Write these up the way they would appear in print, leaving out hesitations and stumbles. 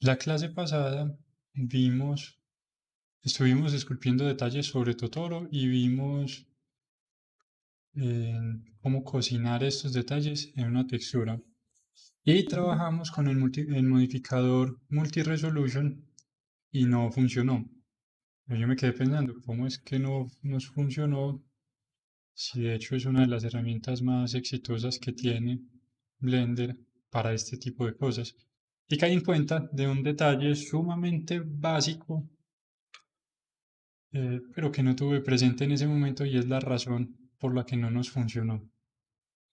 La clase pasada estuvimos esculpiendo detalles sobre Totoro y vimos cómo cocinar estos detalles en una textura. Y trabajamos con el modificador Multi-Resolution y no funcionó. Yo me quedé pensando, ¿cómo es que no nos funcionó? Si de hecho es una de las herramientas más exitosas que tiene Blender para este tipo de cosas. Y caí en cuenta de un detalle sumamente básico, pero que no tuve presente en ese momento y es la razón por la que no nos funcionó.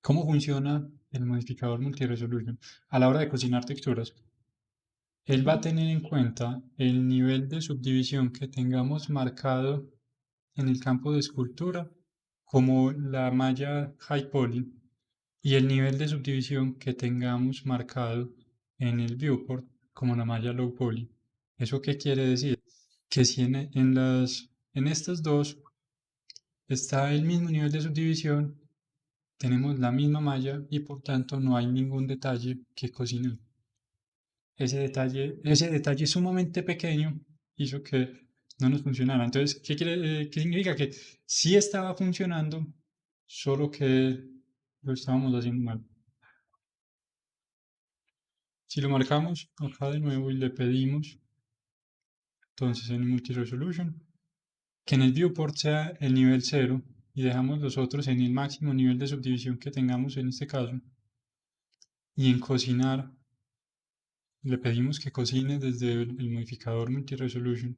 ¿Cómo funciona el modificador multiresolution? A la hora de cocinar texturas, él va a tener en cuenta el nivel de subdivisión que tengamos marcado en el campo de escultura como la malla high poly y el nivel de subdivisión que tengamos marcado en el viewport como la malla low poly. ¿Eso qué quiere decir? Que si en estas dos está el mismo nivel de subdivisión, tenemos la misma malla y por tanto no hay ningún detalle que cocinar. Ese detalle sumamente pequeño hizo que no nos funcionara. Entonces, ¿qué significa? Que sí estaba funcionando, solo que lo estábamos haciendo mal. Si lo marcamos acá de nuevo y le pedimos, entonces en Multi Resolution, que en el viewport sea el nivel 0 y dejamos los otros en el máximo nivel de subdivisión que tengamos en este caso, y en cocinar le pedimos que cocine desde el modificador Multi Resolution.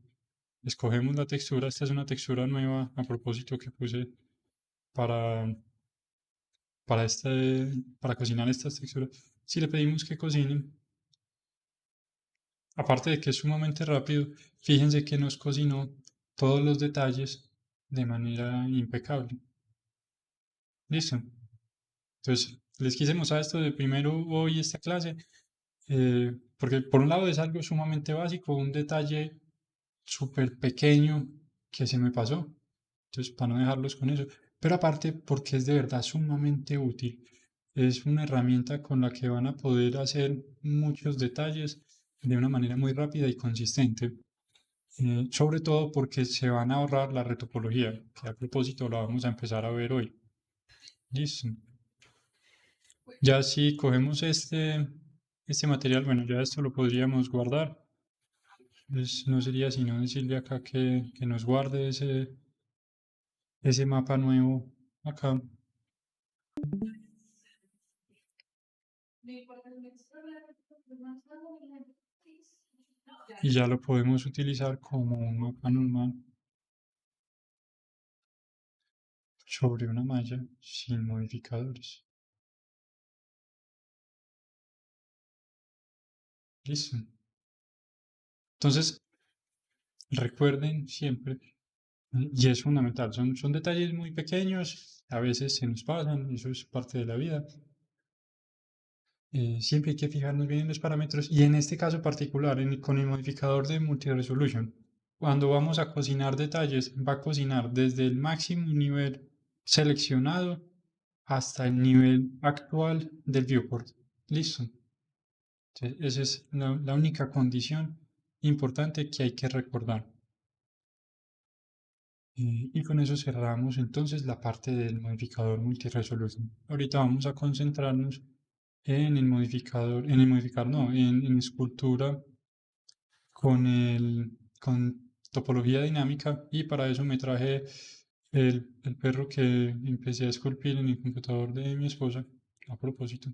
Escogemos la textura, esta es una textura nueva a propósito que puse para, para, para cocinar estas texturas. Si le pedimos que cocine, aparte de que es sumamente rápido, fíjense que nos cocinó todos los detalles de manera impecable. Listo. Entonces, les quise mostrar esto de primero hoy esta clase, porque por un lado es algo sumamente básico, un detalle súper pequeño que se me pasó. Entonces, para no dejarlos con eso. Pero aparte, porque es de verdad sumamente útil. Es una herramienta con la que van a poder hacer muchos detalles de una manera muy rápida y consistente. Sobre todo porque se van a ahorrar la retopología, que a propósito la vamos a empezar a ver hoy. Listo. Ya si cogemos este material, bueno, ya esto lo podríamos guardar. Pues no sería sino decirle acá que nos guarde ese mapa nuevo acá. Y ya lo podemos utilizar como un mapa normal sobre una malla sin modificadores. Listo. Entonces, recuerden siempre, y es fundamental, son detalles muy pequeños, a veces se nos pasan, eso es parte de la vida. Siempre hay que fijarnos bien en los parámetros y en este caso particular, con el modificador de multi-resolution, cuando vamos a cocinar detalles, va a cocinar desde el máximo nivel seleccionado hasta el nivel actual del viewport. Listo. Entonces, esa es la única condición importante que hay que recordar. Y con eso cerramos entonces la parte del modificador multi-resolution. Ahorita vamos a concentrarnos en escultura con topología dinámica y para eso me traje el perro que empecé a esculpir en el computador de mi esposa, a propósito,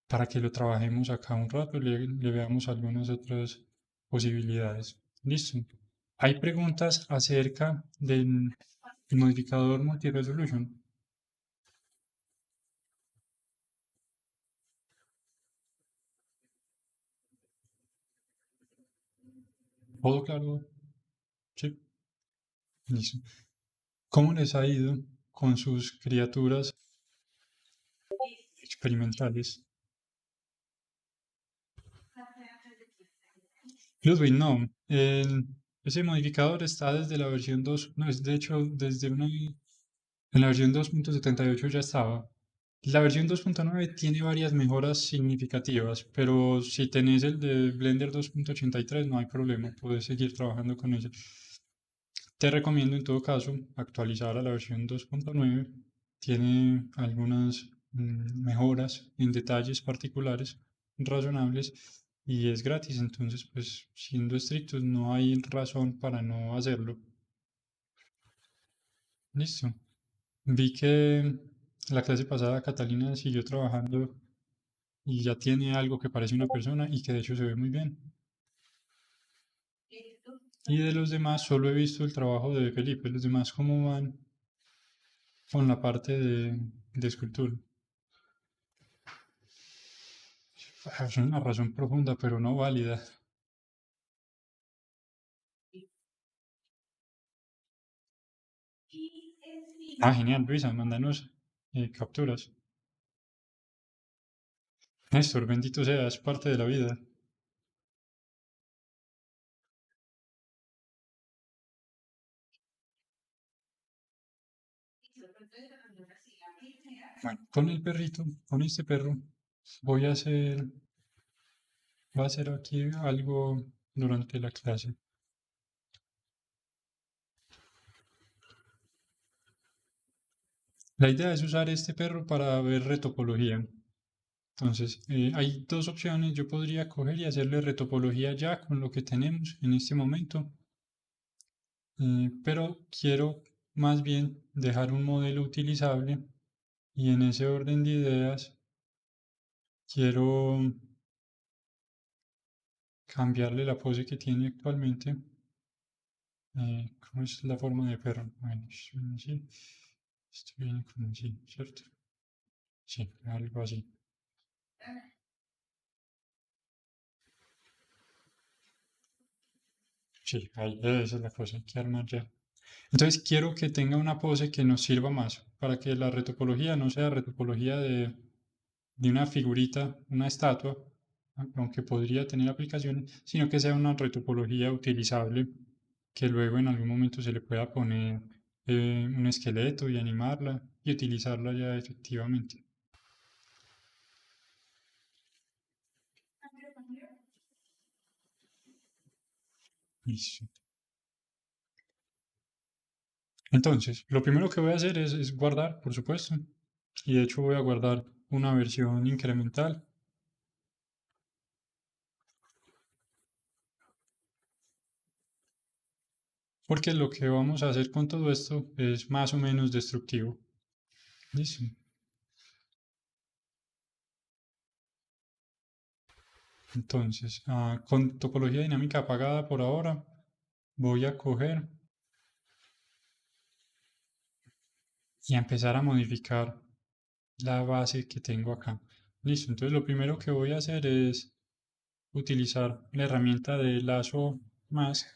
para que lo trabajemos acá un rato y le veamos algunas otras posibilidades. Listo. Hay preguntas acerca del modificador multi-resolution. ¿Todo claro? Sí. Listo. ¿Cómo les ha ido con sus criaturas experimentales? Ludwig, no. Ese modificador está desde la versión 2, no, es de hecho en la versión 2.78 ya estaba. La versión 2.9 tiene varias mejoras significativas, pero si tenés el de Blender 2.83 no hay problema, puedes seguir trabajando con ella. Te recomiendo en todo caso actualizar a la versión 2.9. Tiene algunas mejoras en detalles particulares razonables y es gratis, entonces pues siendo estrictos no hay razón para no hacerlo. Listo. Vi que la clase pasada Catalina siguió trabajando y ya tiene algo que parece una persona y que de hecho se ve muy bien. Y de los demás solo he visto el trabajo de Felipe, los demás cómo van con la parte de escultura. Es una razón profunda, pero no válida. Ah, genial, Luisa, mándanos capturas. Néstor, bendito sea, es parte de la vida. Bueno, con el perrito, con este perro, voy a hacer, voy a hacer aquí algo durante la clase. La idea es usar este perro para ver retopología. Entonces, hay dos opciones. Yo podría coger y hacerle retopología ya con lo que tenemos en este momento, pero quiero más bien dejar un modelo utilizable y en ese orden de ideas quiero cambiarle la pose que tiene actualmente. ¿Cómo es la forma de perro? Bueno, es así. Esto viene como así, ¿cierto? Sí, algo así. Sí, ahí, esa es la cosa, hay que armar ya. Entonces quiero que tenga una pose que nos sirva más, para que la retopología no sea retopología de una figurita, una estatua, aunque podría tener aplicaciones, sino que sea una retopología utilizable que luego en algún momento se le pueda poner un esqueleto y animarla y utilizarla ya efectivamente. Listo. Entonces, lo primero que voy a hacer es guardar, por supuesto, y de hecho voy a guardar una versión incremental, porque lo que vamos a hacer con todo esto es más o menos destructivo. Listo. Entonces, con topología dinámica apagada por ahora, voy a coger y a empezar a modificar la base que tengo acá. Listo, entonces lo primero que voy a hacer es utilizar la herramienta de lazo más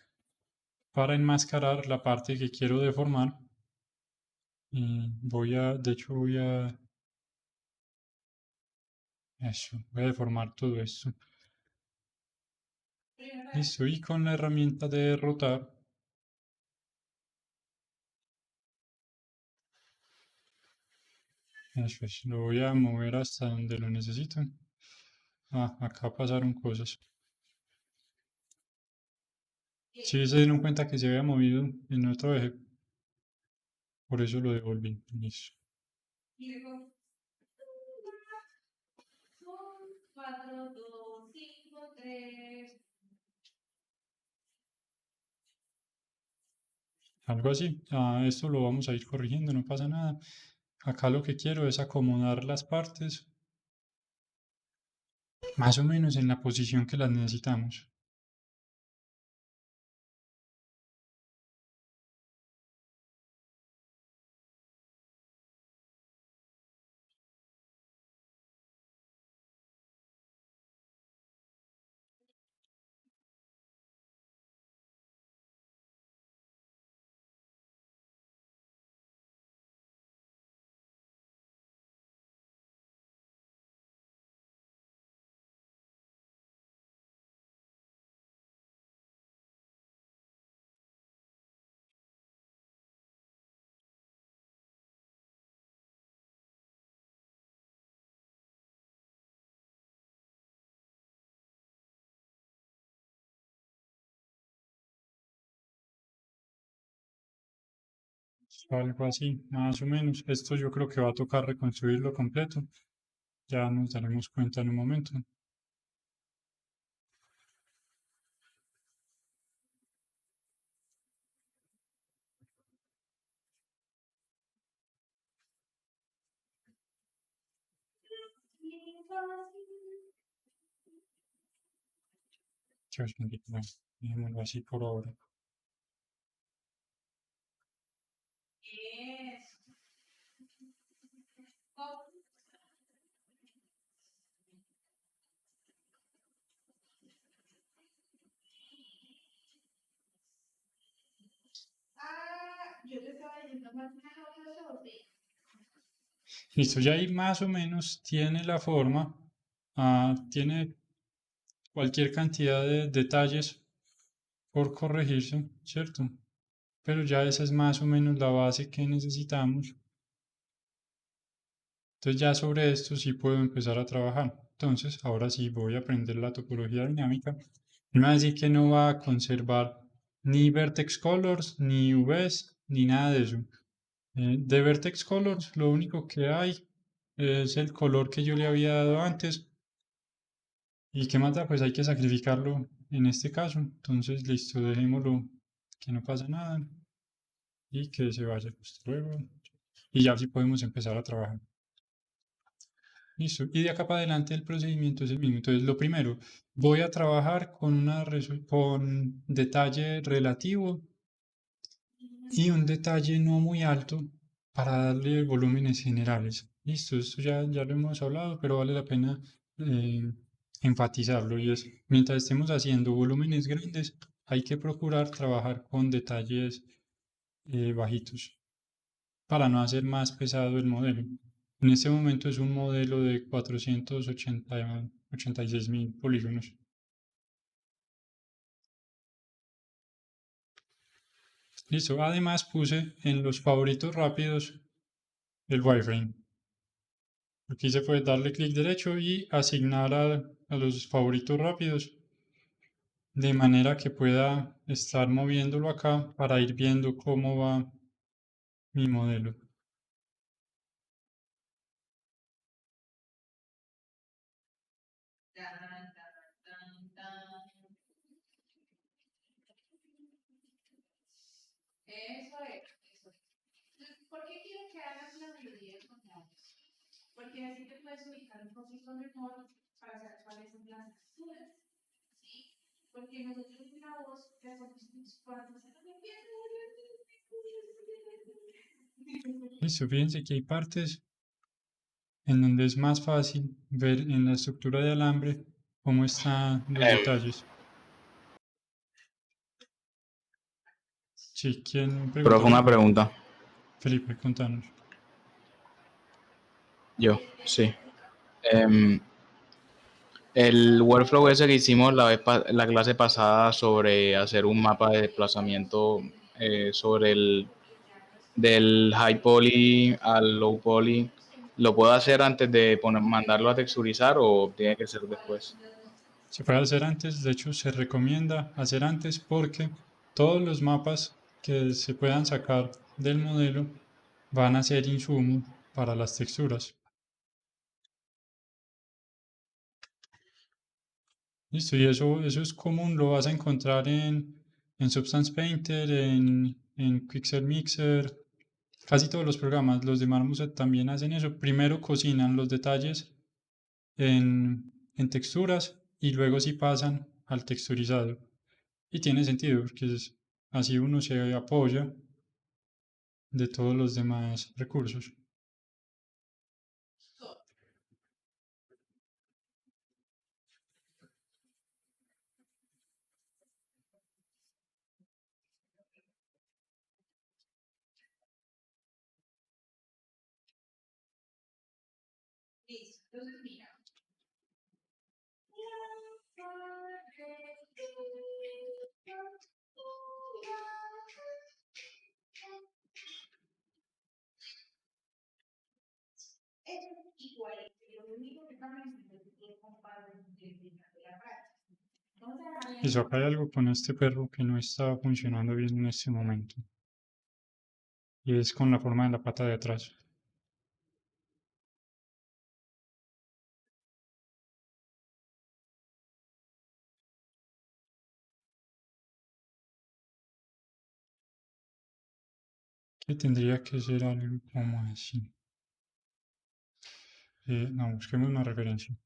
para enmascarar la parte que quiero deformar. Y de hecho voy a deformar todo esto. Listo, y con la herramienta de rotar, eso es, lo voy a mover hasta donde lo necesito. Acá pasaron cosas. Sí, se dieron cuenta que se había movido en otro eje, por eso lo devolví. Listo. Algo así. Esto lo vamos a ir corrigiendo, no pasa nada. Acá lo que quiero es acomodar las partes más o menos en la posición que las necesitamos. algo así, más o menos. Esto yo creo que va a tocar reconstruirlo completo. Ya nos daremos cuenta en un momento. Dios bendito, bueno, dejémoslo así por ahora. Listo, ya ahí más o menos tiene la forma, tiene cualquier cantidad de detalles por corregirse, ¿cierto? Pero ya esa es más o menos la base que necesitamos. Entonces ya sobre esto sí puedo empezar a trabajar. Entonces ahora sí voy a aprender la topología dinámica. Me va a decir que no va a conservar ni vertex colors, ni UVs, ni nada de eso. De vertex colors lo único que hay es el color que yo le había dado antes. ¿Y qué más da? Pues hay que sacrificarlo en este caso. Entonces listo, dejémoslo que no pasa nada y que se vaya. Hasta luego. Y ya sí podemos empezar a trabajar. Listo. Y de acá para adelante el procedimiento es el mismo. Entonces, lo primero, voy a trabajar con, con detalle relativo y un detalle no muy alto para darle volúmenes generales. Listo, esto ya lo hemos hablado, pero vale la pena enfatizarlo. Y es, mientras estemos haciendo volúmenes grandes, hay que procurar trabajar con detalles bajitos para no hacer más pesado el modelo. En este momento es un modelo de 486.000 polígonos. Listo. Además puse en los favoritos rápidos el wireframe. Aquí se puede darle clic derecho y asignar a los favoritos rápidos de manera que pueda estar moviéndolo acá para ir viendo cómo va mi modelo. Listo, fíjense que hay partes en donde es más fácil ver en la estructura de alambre cómo están los detalles. Sí, ¿quién Profe, preguntó? una pregunta. Felipe, contanos. Yo, sí. Em, el workflow ese que hicimos la clase pasada sobre hacer un mapa de desplazamiento sobre el del high poly al low poly, ¿lo puedo hacer antes de mandarlo a texturizar o tiene que ser después? Se puede hacer antes, de hecho se recomienda hacer antes porque todos los mapas que se puedan sacar del modelo van a ser insumo para las texturas. Listo, y eso es común, lo vas a encontrar en Substance Painter, en Quixel Mixer, casi todos los programas. Los de Marmoset también hacen eso. Primero cocinan los detalles en texturas y luego sí pasan al texturizado. Y tiene sentido, porque así uno se apoya de todos los demás recursos. Eso, acá hay algo con este perro que no está funcionando bien en este momento. y es con la forma de la pata de atrás. Que tendría que ser algo como así. No, busquemos una referencia.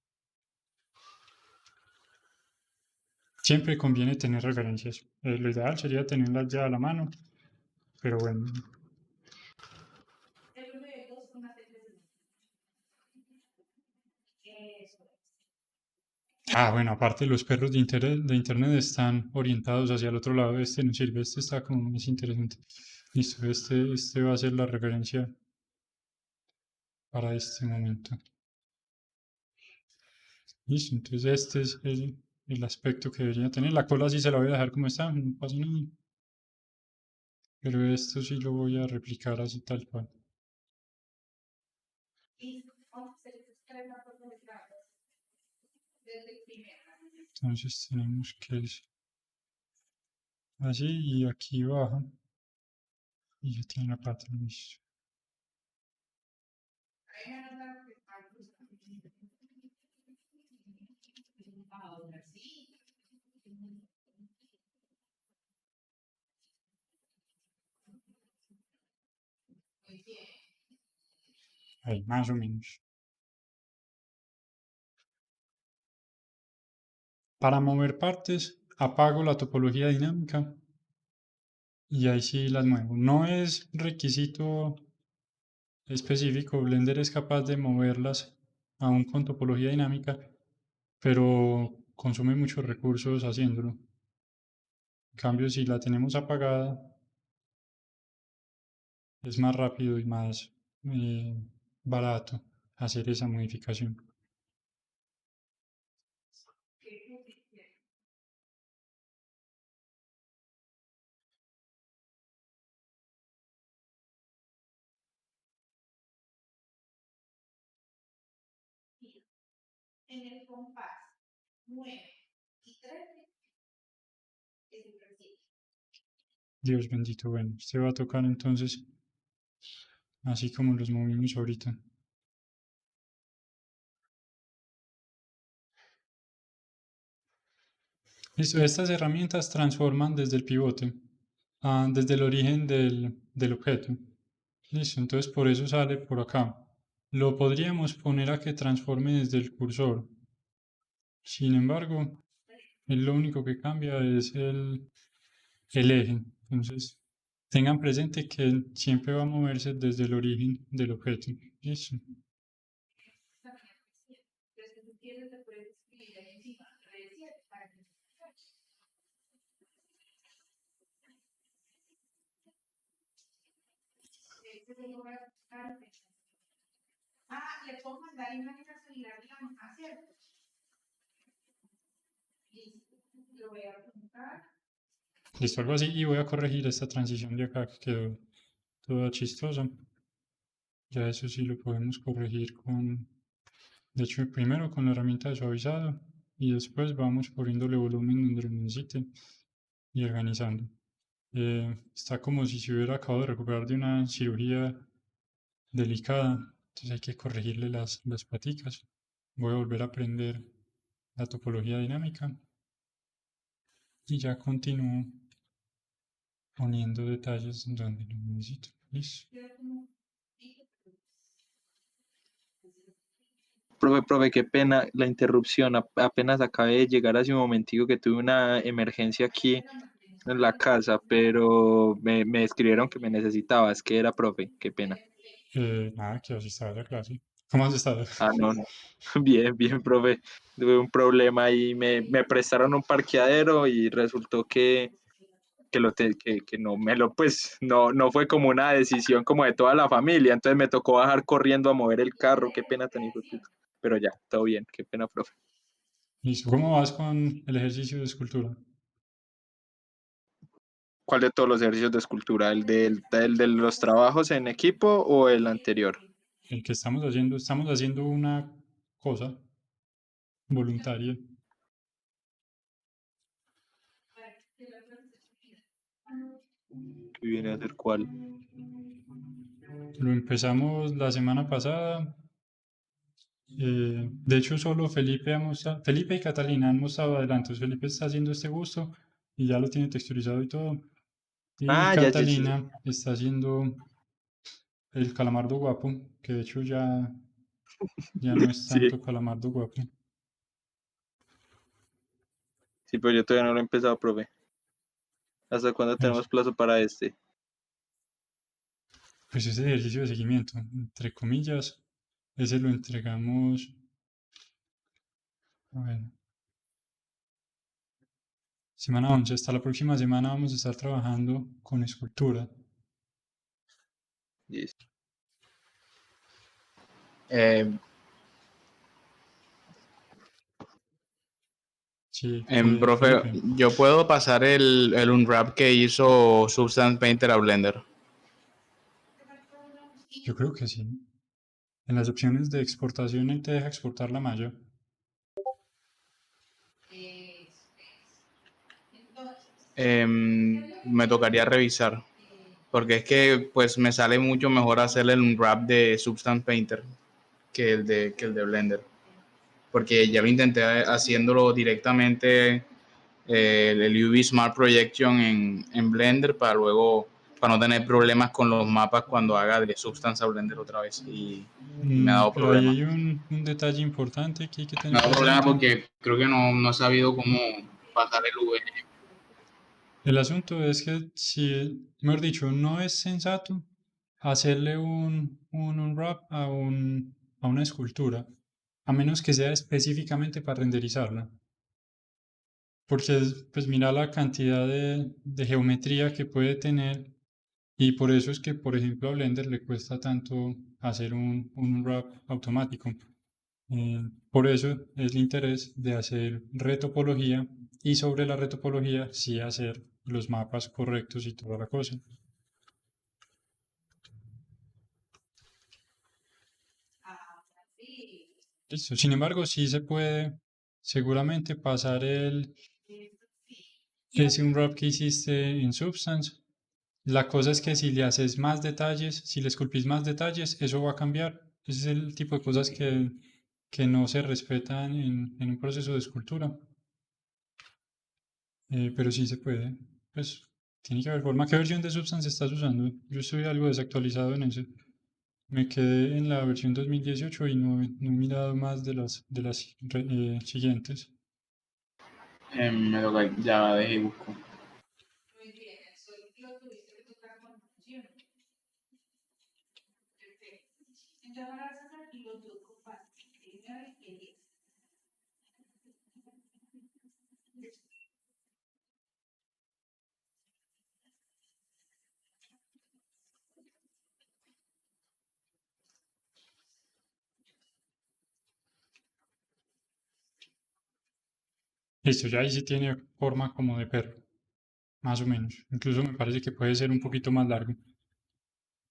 Siempre conviene tener referencias. Lo ideal sería tenerlas ya a la mano, pero bueno. Bueno, aparte los perros de internet están orientados hacia el otro lado. Este no sirve, este está como más interesante. Listo, este va a ser la referencia para este momento. Listo, entonces este es el aspecto que debería tener. La cola sí se la voy a dejar como está, no pasa nada. Pero esto sí lo voy a replicar así tal cual. Entonces tenemos que así y aquí baja y ya tiene la pata, listo. Ahí, más o menos. Para mover partes, apago la topología dinámica y ahí sí las muevo. No es requisito específico, Blender es capaz de moverlas aún con topología dinámica, pero consume muchos recursos haciéndolo. En cambio, si la tenemos apagada, es más rápido y más barato hacer esa modificación. Dios bendito, bueno, este va a tocar entonces así como los movimos ahorita. Listo, estas herramientas transforman desde el pivote, desde el origen del objeto. Listo, entonces por eso sale por acá. Lo podríamos poner a que transforme desde el cursor. Sin embargo, lo único que cambia es el eje. Entonces, tengan presente que siempre va a moverse desde el origen del objeto. Listo. Listo, algo así. Y voy a corregir esta transición de acá que quedó toda chistosa. Ya eso sí lo podemos corregir de hecho, primero con la herramienta de suavizado y después vamos poniéndole volumen donde lo necesite y organizando. Está como si se hubiera acabado de recuperar de una cirugía delicada, entonces hay que corregirle las paticas. Voy a volver a aprender la topología dinámica y ya continúo poniendo detalles donde lo necesito. Listo. Profe, qué pena la interrupción. Apenas acabé de llegar hace un momentico que tuve una emergencia aquí en la casa, pero me escribieron que me necesitaba. Es que era profe, qué pena. Nada, que así estaba la clase. ¿Cómo has estado? Ah, no, no. Bien, profe. Tuve un problema y me prestaron un parqueadero y resultó que no me lo, pues, no fue como una decisión como de toda la familia. Entonces me tocó bajar corriendo a mover el carro. Qué pena tan hijo de puta. Pero ya, todo bien. Qué pena, profe. Listo. ¿Cómo vas con el ejercicio de escultura? ¿Cuál de todos los ejercicios de escultura? ¿El de los trabajos en equipo o el anterior? El que estamos haciendo una cosa voluntaria. ¿Qué viene a ser cuál? lo empezamos la semana pasada. De hecho, solo Felipe y Catalina han mostrado adelantos. Felipe está haciendo este gusto y ya lo tiene texturizado y todo. Y Ah, ya, ya, ya. Catalina está haciendo el calamardo guapo, que de hecho ya no es Sí, tanto calamardo guapo. sí, pero yo todavía no lo he empezado, profe. ¿Hasta cuándo Eso. tenemos plazo para este? Pues ese ejercicio de seguimiento, entre comillas, ese lo entregamos. A ver, semana 11. Hasta la próxima semana vamos a estar trabajando con escultura. Listo. Eh, Sí, Profe, Felipe. yo puedo pasar el unwrap que hizo Substance Painter a Blender. Yo creo que sí. En las opciones de exportación él te deja exportar la malla. Me tocaría revisar, porque es que pues me sale mucho mejor hacer el unwrap de Substance Painter que el de Blender, porque ya lo intenté haciéndolo directamente el UV Smart Projection en Blender para no tener problemas con los mapas cuando haga de Substance a Blender otra vez y me ha dado Pero ahí problemas. hay un detalle importante que hay que Me tener ha dado problemas presente. porque creo que no he sabido cómo pasar el UV. El asunto es que si, mejor dicho, no es sensato hacerle un unwrap a una escultura, a menos que sea específicamente para renderizarla. Porque pues mira la cantidad de geometría que puede tener y por eso es que, por ejemplo, a Blender le cuesta tanto hacer un wrap automático. Por eso es el interés de hacer retopología y sobre la retopología sí hacer los mapas correctos y toda la cosa. Listo. Sin embargo, sí se puede seguramente pasar ese unwrap que hiciste en Substance. La cosa es que si le haces más detalles, si le esculpís más detalles, eso va a cambiar. Ese es el tipo de cosas que no se respetan en un proceso de escultura. Pero sí se puede. Pues tiene que haber forma. ¿Qué versión de Substance estás usando? Yo estoy algo desactualizado en eso. Me quedé en la versión 2018 y no he mirado más de las siguientes. Me toca, ya dejé y busco. Listo, ya ahí sí tiene forma como de perro, más o menos. Incluso me parece que puede ser un poquito más largo.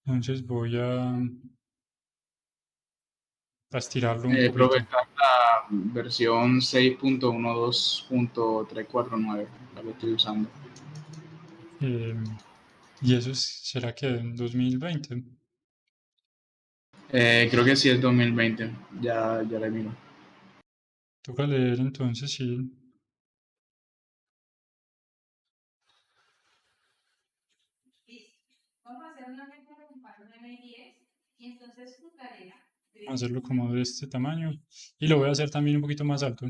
Entonces voy a estirarlo un Profe, poquito. está la versión 6.12.349, la que estoy usando. Eh, y eso será que en 2020. Creo que sí es 2020, ya le miro. Toca leer entonces, sí. Hacerlo como de este tamaño. Y lo voy a hacer también un poquito más alto.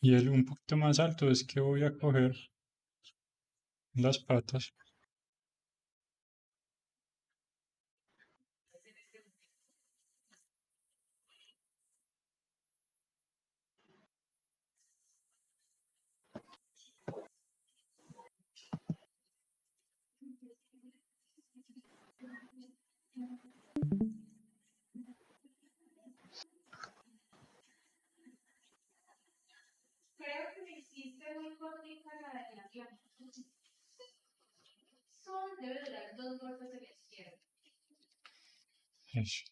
Y el un poquito más alto es que voy a coger las patas. Eso.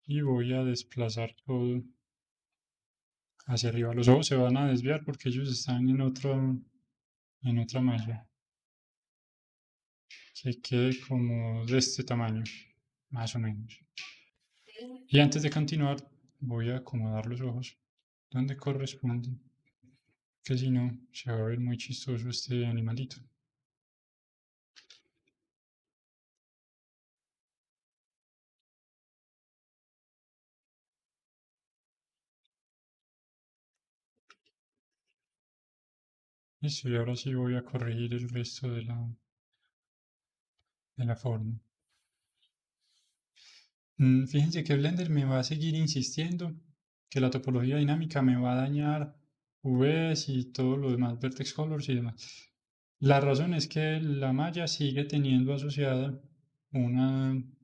Y voy a desplazar todo hacia arriba. Los ojos se van a desviar porque ellos están en otra malla. que quede como de este tamaño, más o menos. Y antes de continuar, voy a acomodar los ojos donde corresponden, que si no, se va a ver muy chistoso este animalito. Listo, y ahora sí voy a corregir el resto de la forma. Fíjense que Blender me va a seguir insistiendo que la topología dinámica me va a dañar UVs y todo lo demás, vertex colors y demás. La razón es que la malla sigue teniendo asociada un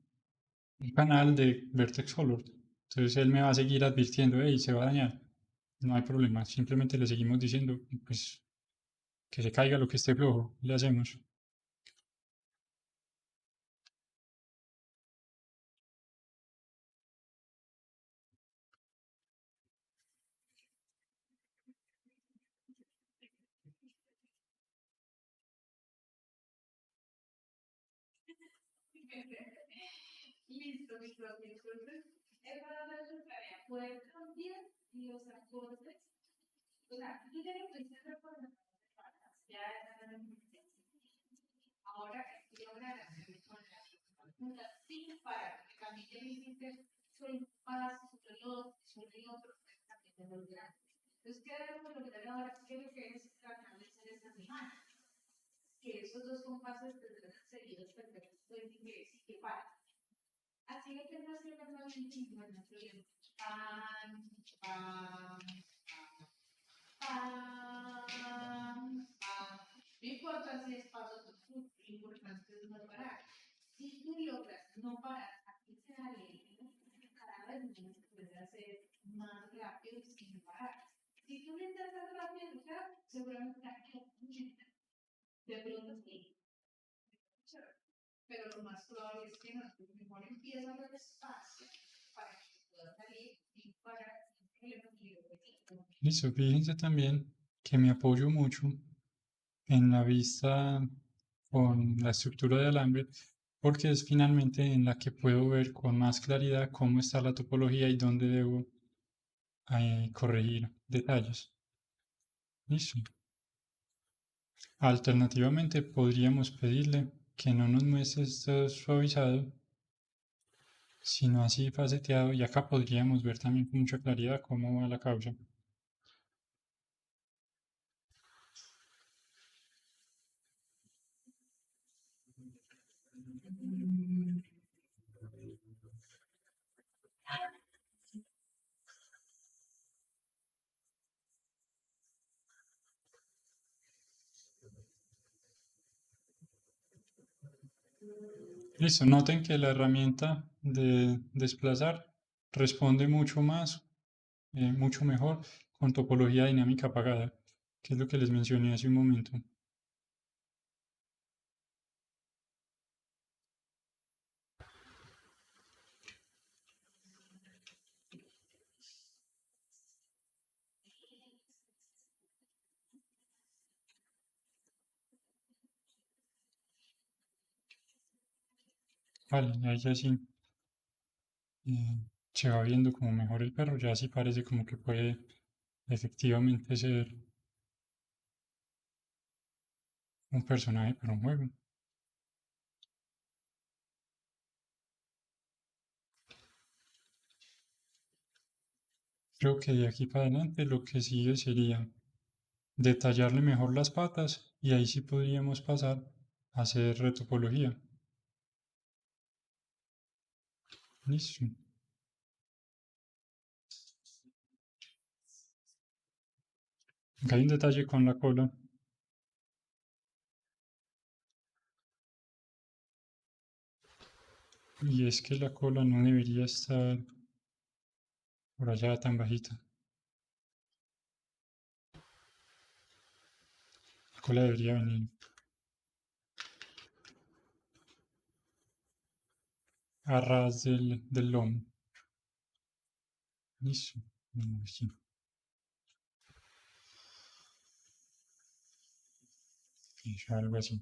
canal de vertex color. Entonces él me va a seguir advirtiendo, hey, se va a dañar. No hay problema, simplemente le seguimos diciendo, pues, que se caiga lo que esté flojo, le hacemos. Listo, fíjense también que me apoyo mucho en la vista con la estructura de alambre porque es finalmente en la que puedo ver con más claridad cómo está la topología y dónde debo corregir detalles. Listo. Alternativamente podríamos pedirle que no nos muestre esto suavizado, sino así faceteado, y acá podríamos ver también con mucha claridad cómo va la causa. Listo, noten que la herramienta de desplazar responde mucho más, mucho mejor con topología dinámica apagada, que es lo que les mencioné hace un momento. Vale, ahí ya sí eh, se va viendo como mejor el perro, ya sí parece como que puede efectivamente ser un personaje para un juego. Creo que de aquí para adelante lo que sigue sería detallarle mejor las patas y ahí sí podríamos pasar a hacer retopología. Listo. Acá hay un detalle con la cola. Y es que la cola no debería estar por allá tan bajita. La cola debería venir a ras del lomo. Listo. Así. Algo así.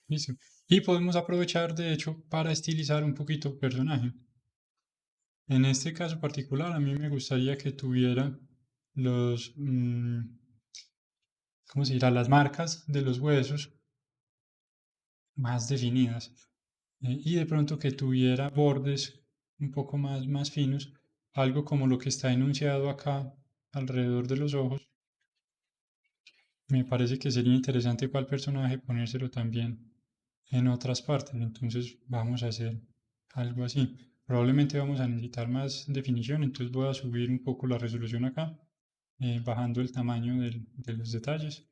Listo. Y podemos aprovechar, de hecho, para estilizar un poquito el personaje. En este caso particular, a mí me gustaría que tuviera los, ¿cómo se dirá? Las marcas de los huesos más definidas. Y de pronto que tuviera bordes un poco más finos, algo como lo que está enunciado acá alrededor de los ojos. Me parece que sería interesante para el personaje ponérselo también en otras partes. Entonces vamos a hacer algo así. Probablemente vamos a necesitar más definición, entonces voy a subir un poco la resolución acá, bajando el tamaño de los detalles.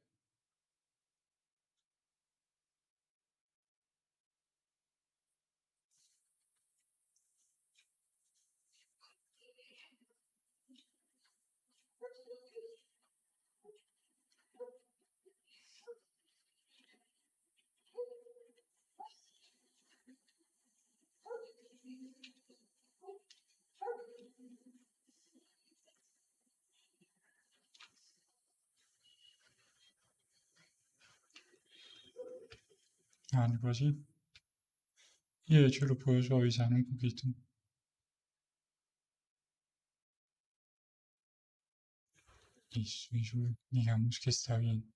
Algo así. Y de hecho lo puedo suavizar un poquito. Eso digamos que está bien.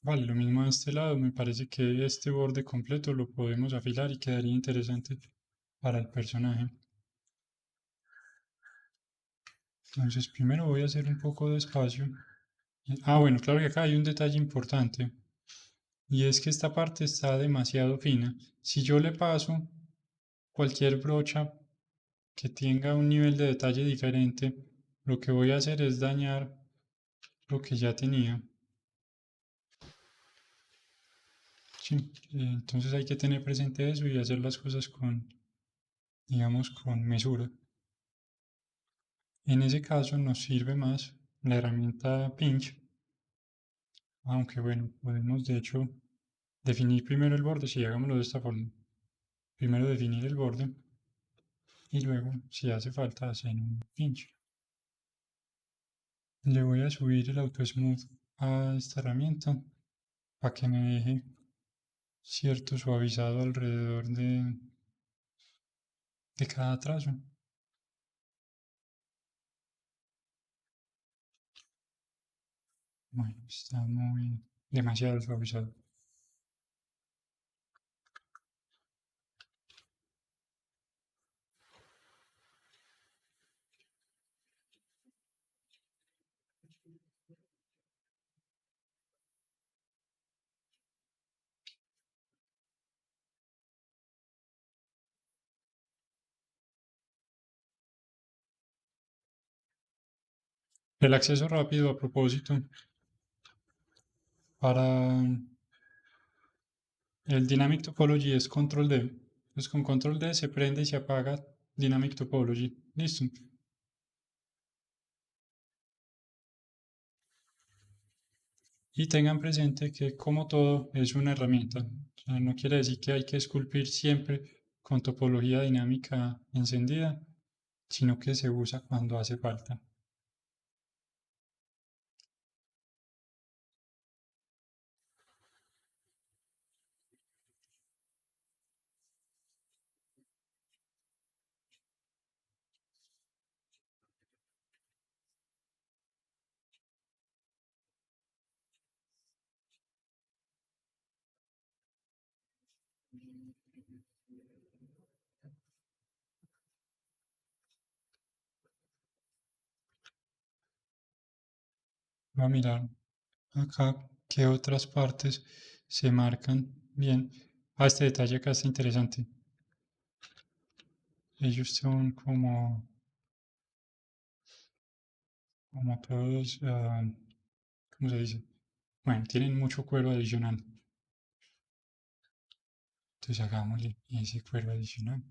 Vale, lo mismo a este lado. Me parece que este borde completo lo podemos afilar y quedaría interesante para el personaje. Entonces primero voy a hacer un poco de espacio. Ah, bueno, claro que acá hay un detalle importante. Y es que esta parte está demasiado fina. Si yo le paso cualquier brocha que tenga un nivel de detalle diferente, lo que voy a hacer es dañar lo que ya tenía. Sí, entonces hay que tener presente eso y hacer las cosas con, digamos, con mesura. En ese caso nos sirve más la herramienta Pinch, aunque bueno, podemos de hecho definir primero el borde, si hagámoslo de esta forma. Primero definir el borde y luego, si hace falta, hacer un pinch. Le voy a subir el Auto Smooth a esta herramienta para que me deje cierto suavizado alrededor de cada trazo. Bueno, está muy demasiado suavizado. El acceso rápido a propósito para el Dynamic Topology es Control D. Entonces con Control D se prende y se apaga Dynamic Topology. Listo. Y tengan presente que como todo es una herramienta. O sea, no quiere decir que hay que esculpir siempre con topología dinámica encendida, sino que se usa cuando hace falta. Voy a mirar acá qué otras partes se marcan bien. Ah, este detalle acá está interesante. Ellos son como como todos, ¿cómo se dice? Bueno, tienen mucho cuero adicional. Entonces hagámosle ese cuero adicional.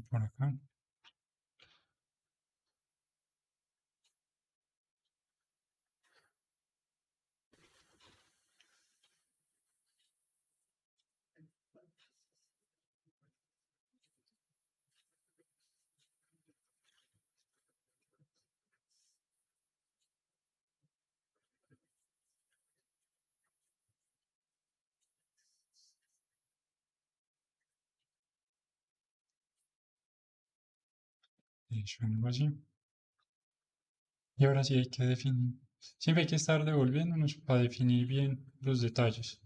Por acá. Eso, algo así. Y ahora sí hay que definir. Siempre hay que estar devolviéndonos para definir bien los detalles.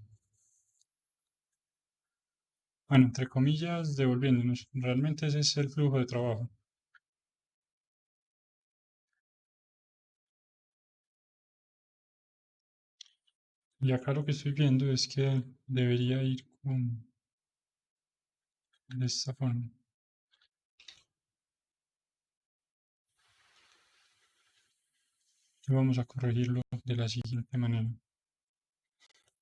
Bueno, entre comillas, devolviéndonos. Realmente ese es el flujo de trabajo. Y acá lo que estoy viendo es que debería ir con de esta forma. Y vamos a corregirlo de la siguiente manera.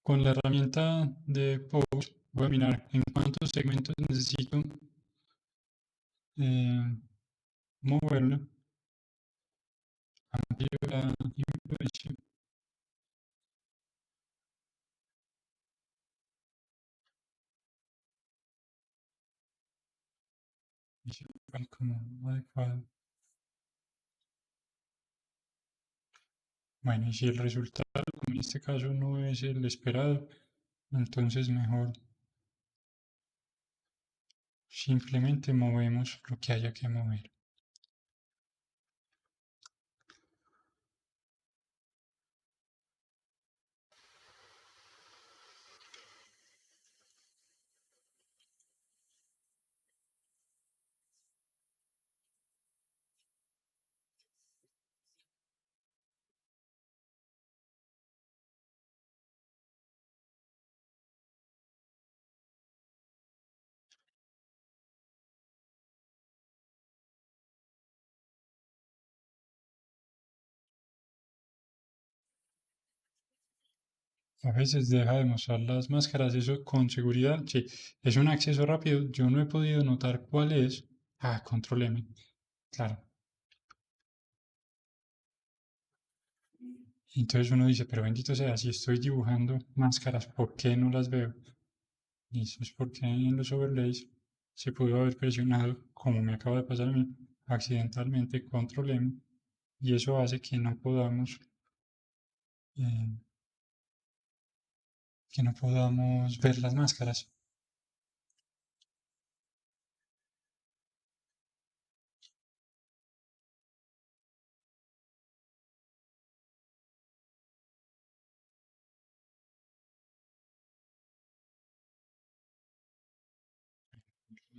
Con la herramienta de Pose voy a mirar en cuántos segmentos necesito eh, moverlo. Amplio la influencia. Y se ve como adecuado. Bueno, y si el resultado, como en este caso, no es el esperado, entonces mejor simplemente movemos lo que haya que mover. A veces deja de mostrar las máscaras, eso con seguridad, sí, es un acceso rápido, yo no he podido notar cuál es. Ah, control M, claro. Entonces uno dice, pero bendito sea, si estoy dibujando máscaras, ¿por qué no las veo? Y eso es porque en los overlays se pudo haber presionado, como me acaba de pasar a mí, accidentalmente control M, y eso hace eh, que no podamos ver las máscaras.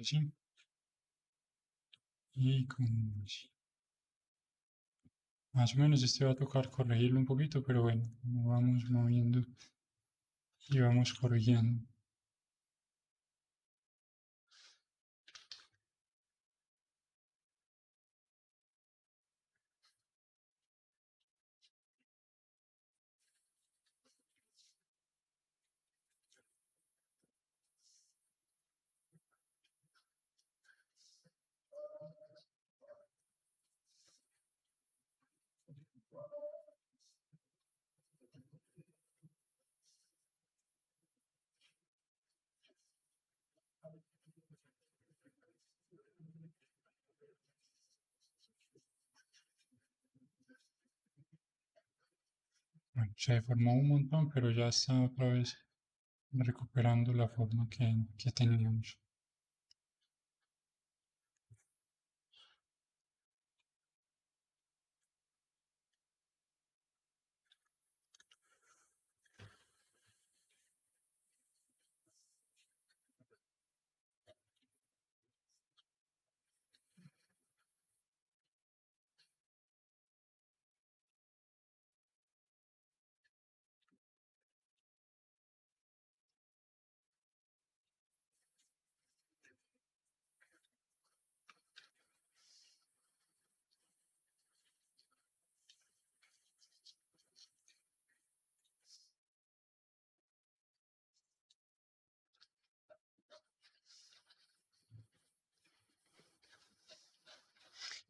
Así, y como así. Más o menos este va a tocar corregirlo un poquito, pero bueno, vamos moviendo y vamos corrigiendo. Bueno, se deformó un montón, pero ya está otra vez recuperando la forma que teníamos.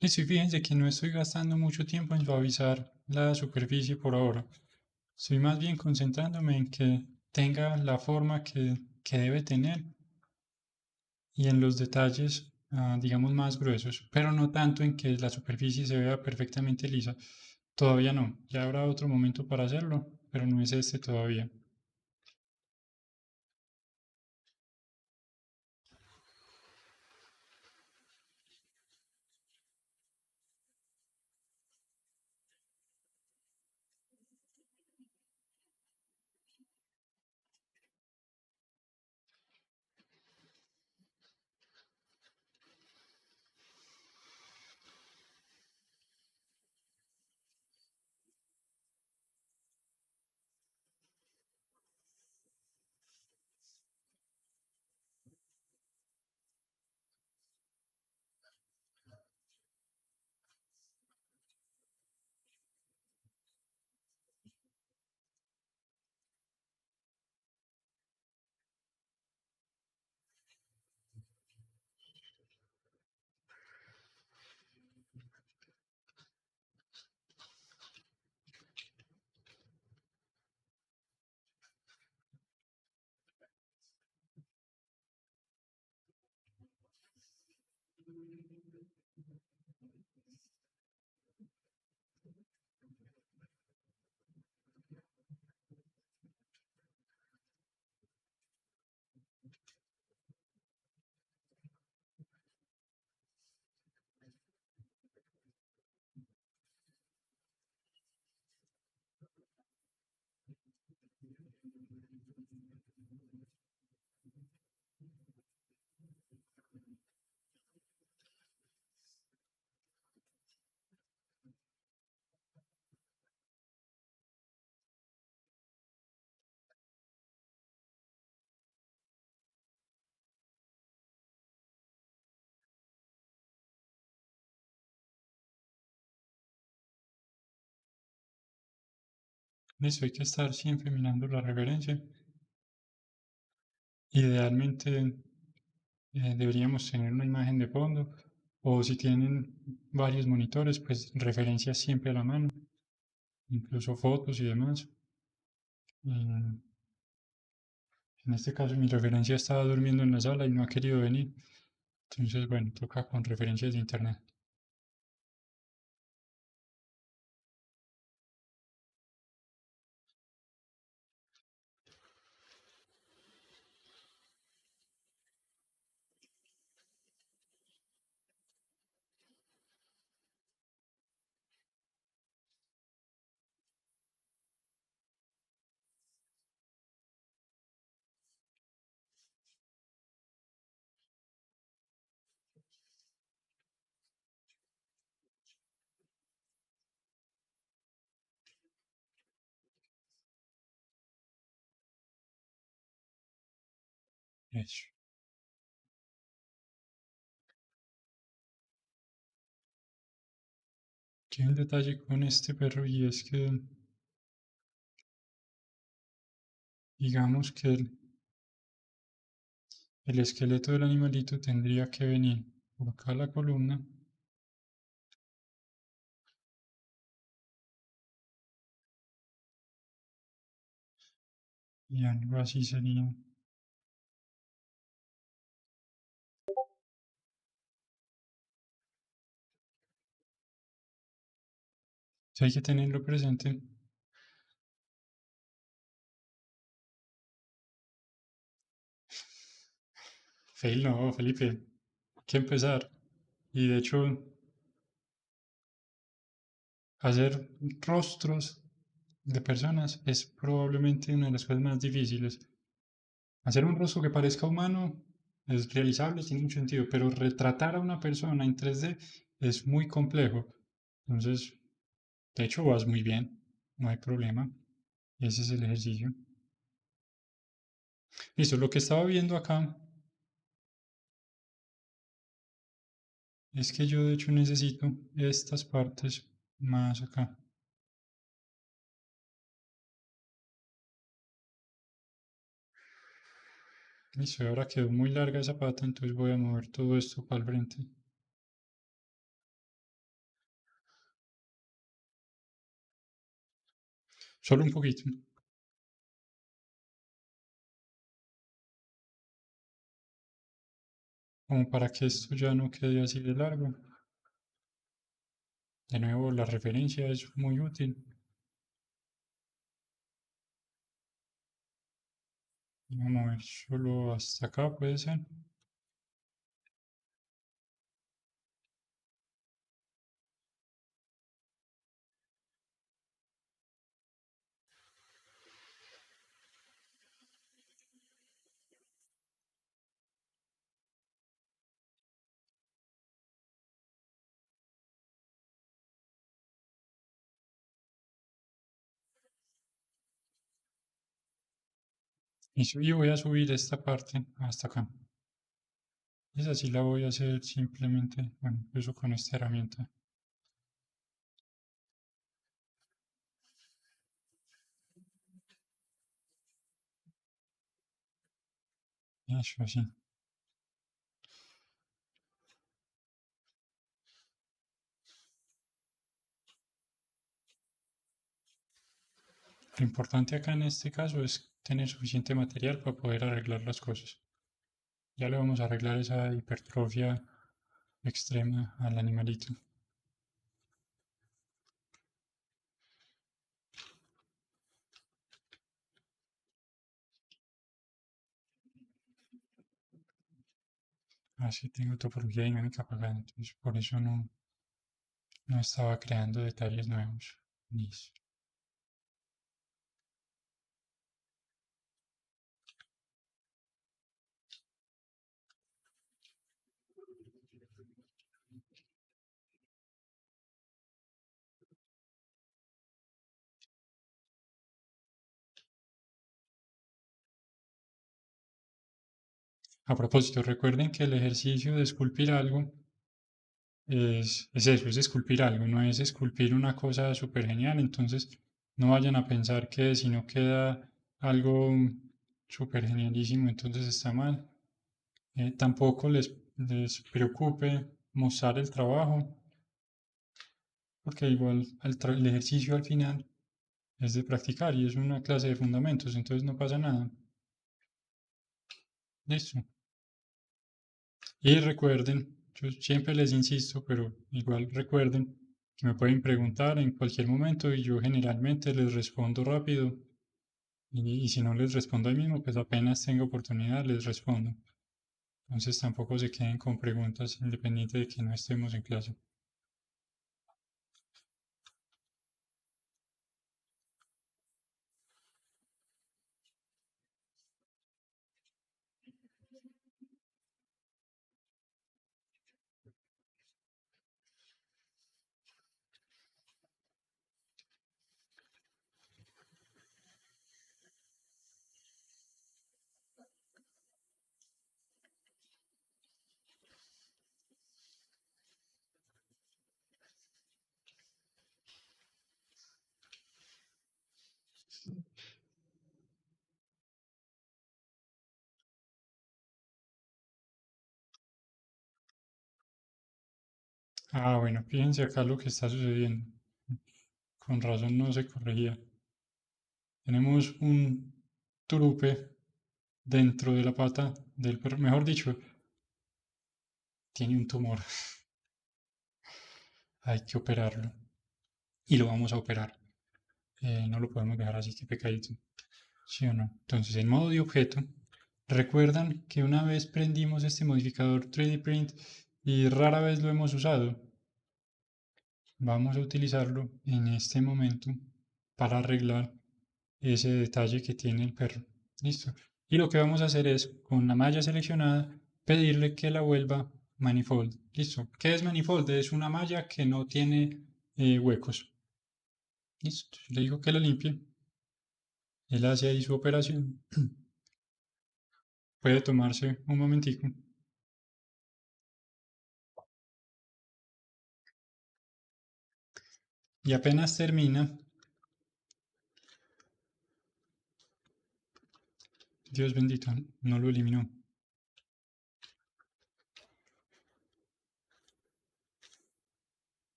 Listo, y fíjense que no estoy gastando mucho tiempo en suavizar la superficie por ahora. Estoy más bien concentrándome en que tenga la forma que debe tener y en los detalles, digamos, más gruesos, pero no tanto en que la superficie se vea perfectamente lisa. Todavía no, ya habrá otro momento para hacerlo, pero no es este todavía. Listo, hay que estar siempre mirando la referencia. Idealmente deberíamos tener una imagen de fondo o si tienen varios monitores, pues referencias siempre a la mano, incluso fotos y demás. En este caso mi referencia estaba durmiendo en la sala y no ha querido venir. Entonces, bueno, toca con referencias de internet. Eso. Aquí hay un detalle con este perro y es que digamos que el esqueleto del animalito tendría que venir por acá a la columna y algo así sería. Sí, hay que tenerlo presente. Fail no, Felipe. Hay que empezar. Y de hecho, hacer rostros de personas es probablemente una de las cosas más difíciles. Hacer un rostro que parezca humano es realizable, tiene mucho sentido, pero retratar a una persona en 3D es muy complejo. Entonces, de hecho, vas muy bien, no hay problema. Ese es el ejercicio. Listo, lo que estaba viendo acá es que yo de hecho necesito estas partes más acá. Listo, ahora quedó muy larga esa pata, entonces voy a mover todo esto para el frente. Solo un poquito. Como para que esto ya no quede así de largo. De nuevo, la referencia es muy útil. Vamos a ver, solo hasta acá puede ser. Y voy a subir esta parte hasta acá. Esa sí la voy a hacer simplemente, bueno, eso con esta herramienta. Eso así. Lo importante acá en este caso es tener suficiente material para poder arreglar las cosas. Ya le vamos a arreglar esa hipertrofia extrema al animalito. Así tengo topología dinámica apagada, entonces por eso no estaba creando detalles nuevos. Listo. A propósito, recuerden que el ejercicio de esculpir algo es eso, es esculpir algo, no es esculpir una cosa súper genial. Entonces, no vayan a pensar que si no queda algo súper genialísimo, entonces está mal. Tampoco les preocupe mostrar el trabajo, porque igual el ejercicio al final es de practicar y es una clase de fundamentos, entonces no pasa nada. Listo. Y recuerden, yo siempre les insisto, pero igual recuerden que me pueden preguntar en cualquier momento y yo generalmente les respondo rápido. Y si no les respondo ahí mismo, pues apenas tengo oportunidad les respondo. Entonces tampoco se queden con preguntas independiente de que no estemos en clase. Ah, bueno, fíjense acá lo que está sucediendo. Con razón no se corregía. Tenemos un turupe dentro de la pata del perro. Mejor dicho, tiene un tumor. Hay que operarlo. Y lo vamos a operar. No lo podemos dejar así que pecadito. ¿Sí o no? Entonces, en modo de objeto, recuerdan que una vez prendimos este modificador 3D Print y rara vez lo hemos usado. Vamos a utilizarlo en este momento para arreglar ese detalle que tiene el perro. Listo. Y lo que vamos a hacer es, con la malla seleccionada, pedirle que la vuelva manifold. Listo. ¿Qué es manifold? Es una malla que no tiene huecos. Listo. Le digo que la limpie. Él hace ahí su operación. Puede tomarse un momentico. Y apenas termina, Dios bendito, no lo eliminó.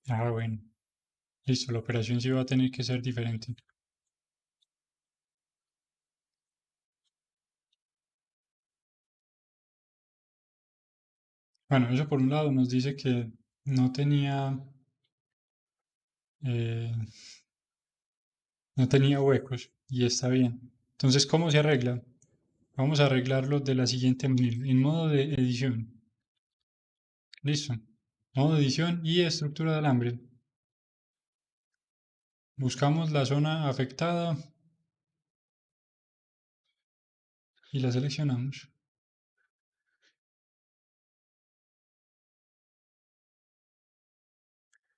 Ah, bueno. Listo, la operación sí va a tener que ser diferente. Bueno, eso por un lado nos dice que no tenía, eh, no tenía huecos y está bien. Entonces, ¿cómo se arregla? Vamos a arreglarlo de la siguiente manera, en modo de edición. Listo. Modo de edición y estructura de alambre. Buscamos la zona afectada y la seleccionamos.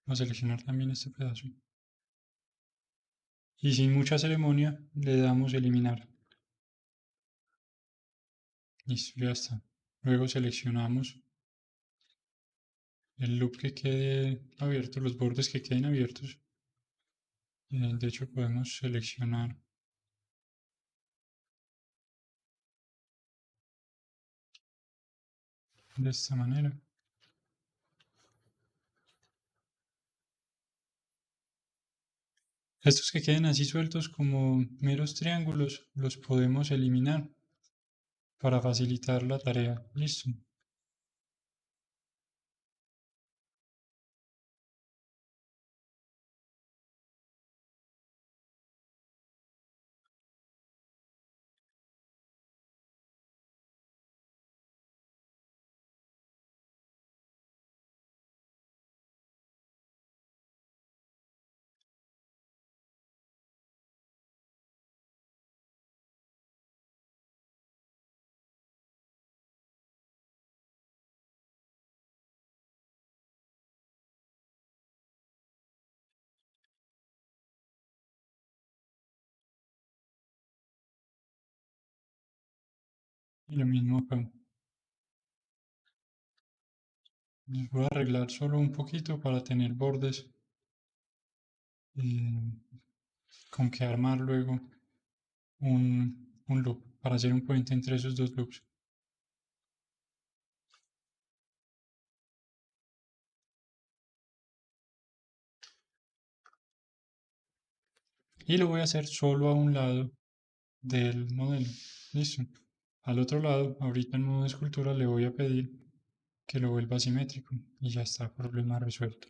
Vamos a seleccionar también este pedazo. Y sin mucha ceremonia le damos eliminar. Listo, ya está. Luego seleccionamos el loop que quede abierto, los bordes que queden abiertos. De hecho, podemos seleccionar de esta manera. Estos que queden así sueltos como meros triángulos los podemos eliminar para facilitar la tarea. Listo. Y lo mismo acá. Les voy a arreglar solo un poquito para tener bordes eh, con que armar luego un loop para hacer un puente entre esos dos loops. Y lo voy a hacer solo a un lado del modelo. Listo. Al otro lado, ahorita en modo de escultura, le voy a pedir que lo vuelva simétrico y ya está, problema resuelto.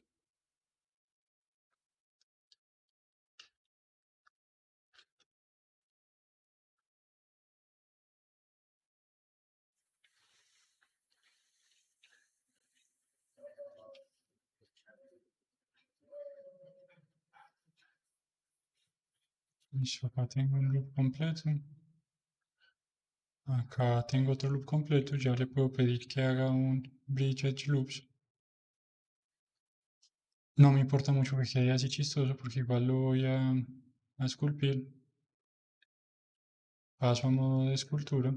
Listo, acá tengo un loop completo. Acá tengo otro loop completo, ya le puedo pedir que haga un bridge edge loops. No me importa mucho que quede así chistoso porque igual lo voy a esculpir. Paso a modo de escultura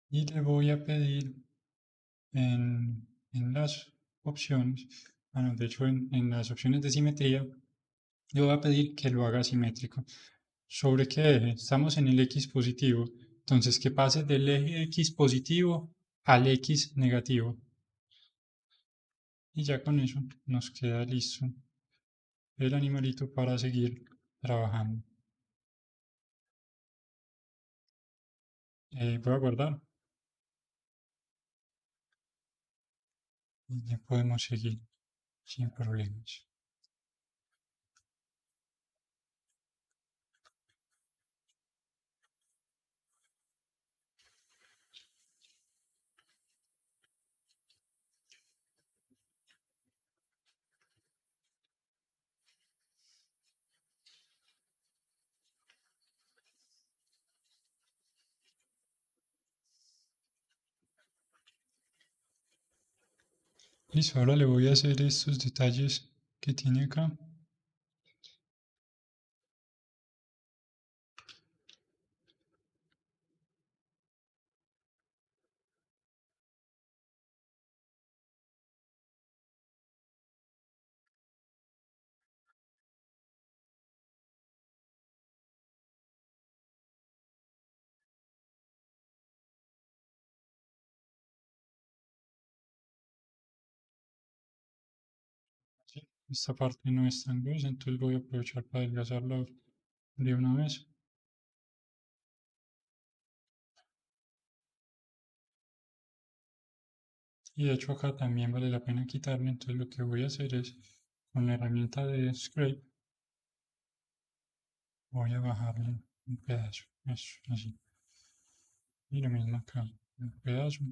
y le voy a pedir en las opciones, de hecho en las opciones de simetría, le voy a pedir que lo haga simétrico. ¿Sobre qué eje? Estamos en el X positivo, entonces que pase del eje X positivo al X negativo. Y ya con eso nos queda listo el animalito para seguir trabajando. Voy a guardar y ya podemos seguir sin problemas. Listo, ahora le voy a hacer estos detalles que tiene acá. Esta parte no es tan gruesa, entonces voy a aprovechar para adelgazarla de una vez. Y de hecho acá también vale la pena quitarle, entonces lo que voy a hacer es con la herramienta de scrape voy a bajarle un pedazo, eso, así. Y lo mismo acá, un pedazo.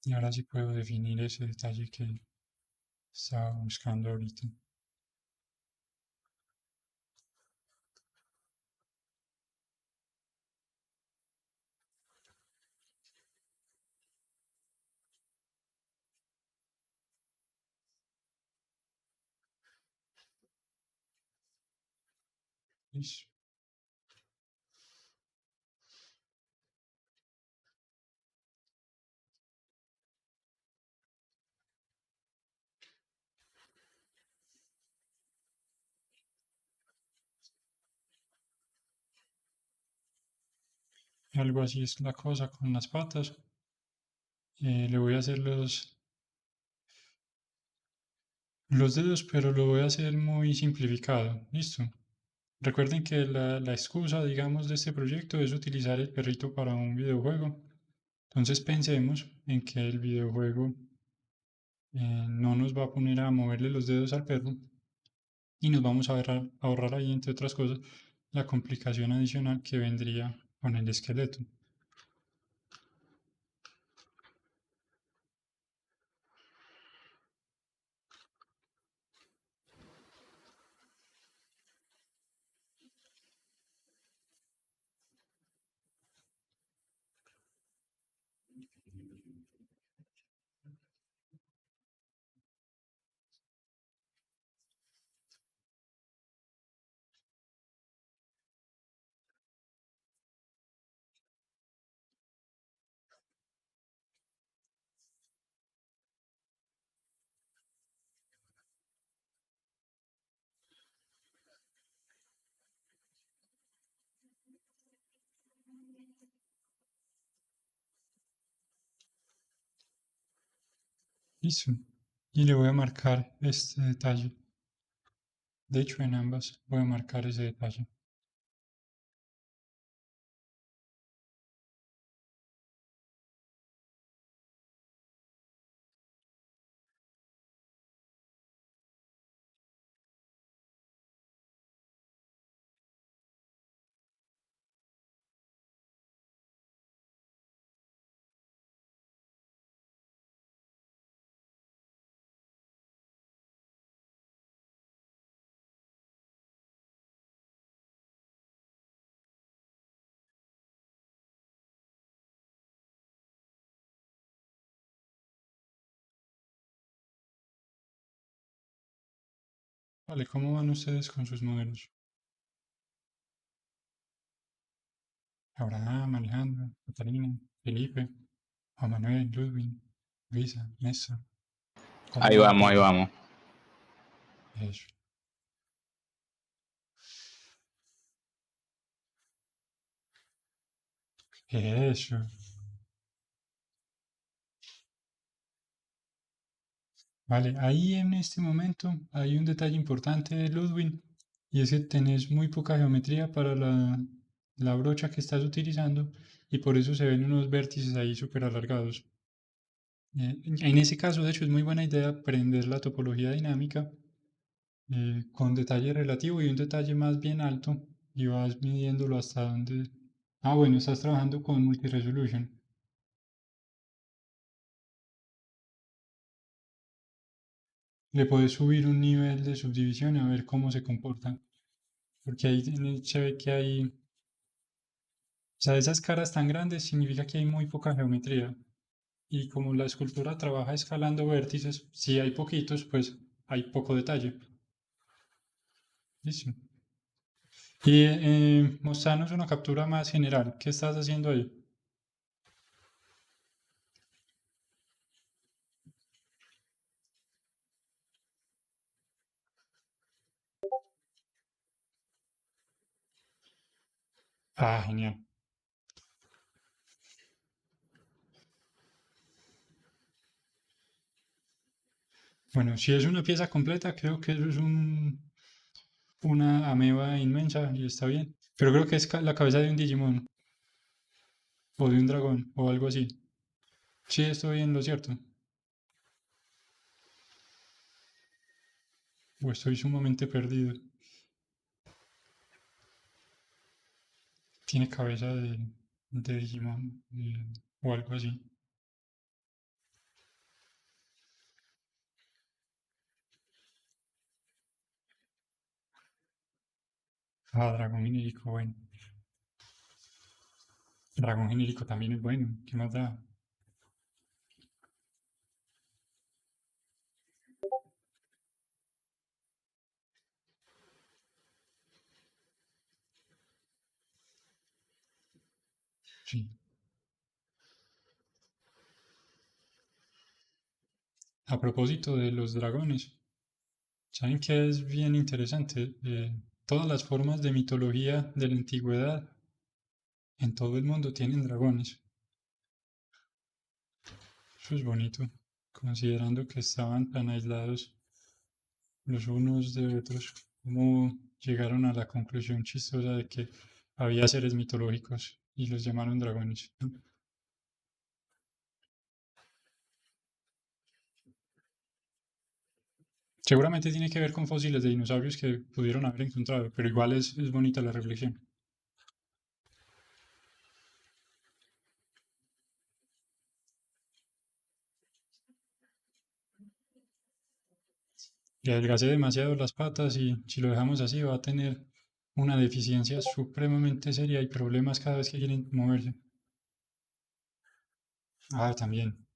Y ahora sí puedo definir ese detalle que estaba buscando ahorita. Listo. Algo así es la cosa con las patas. Le voy a hacer los dedos, pero lo voy a hacer muy simplificado. Listo. Recuerden que la excusa, digamos, de este proyecto es utilizar el perrito para un videojuego. Entonces pensemos en que el videojuego no nos va a poner a moverle los dedos al perro y nos vamos a ahorrar ahí, entre otras cosas, la complicación adicional que vendría con el esqueleto. Listo. Y le voy a marcar este detalle. De hecho, en ambas voy a marcar ese detalle. Vale, ¿cómo van ustedes con sus modelos? Abraham, Alejandro, Catalina, Felipe, Juan Manuel, Ludwig, Luisa, Néstor. ¿Cómo Ahí van vamos, con ahí todo? vamos. Eso. Eso. Vale, ahí en este momento hay un detalle importante de Ludwig y es que tenés muy poca geometría para la brocha que estás utilizando y por eso se ven unos vértices ahí súper alargados. En ese caso, de hecho, es muy buena idea aprender la topología dinámica con detalle relativo y un detalle más bien alto y vas midiéndolo hasta donde... Ah, bueno, estás trabajando con multi-resolution. Le puedes subir un nivel de subdivisión a ver cómo se comporta. Porque ahí se ve que hay... O sea, esas caras tan grandes significa que hay muy poca geometría. Y como la escultura trabaja escalando vértices, si hay poquitos, pues hay poco detalle. Listo. Y mostrarnos una captura más general. ¿Qué estás haciendo ahí? Ah, genial. Bueno, si es una pieza completa, creo que eso es una ameba inmensa y está bien. Pero creo que es la cabeza de un Digimon o de un dragón o algo así. Sí, estoy en lo cierto. O estoy sumamente perdido. Tiene cabeza de Digimon o algo así. Ah, dragón genérico, bueno. Dragón genérico también es bueno. ¿Qué más da? Sí. A propósito de los dragones, ¿saben qué es bien interesante? Todas las formas de mitología de la antigüedad en todo el mundo tienen dragones. Eso es bonito, considerando que estaban tan aislados los unos de otros, cómo llegaron a la conclusión chistosa de que había seres mitológicos y los llamaron dragones. Seguramente tiene que ver con fósiles de dinosaurios que pudieron haber encontrado, pero igual es bonita la reflexión. Le adelgacé demasiado las patas y si lo dejamos así va a tener una deficiencia supremamente seria y problemas cada vez que quieren moverse. Ah, también.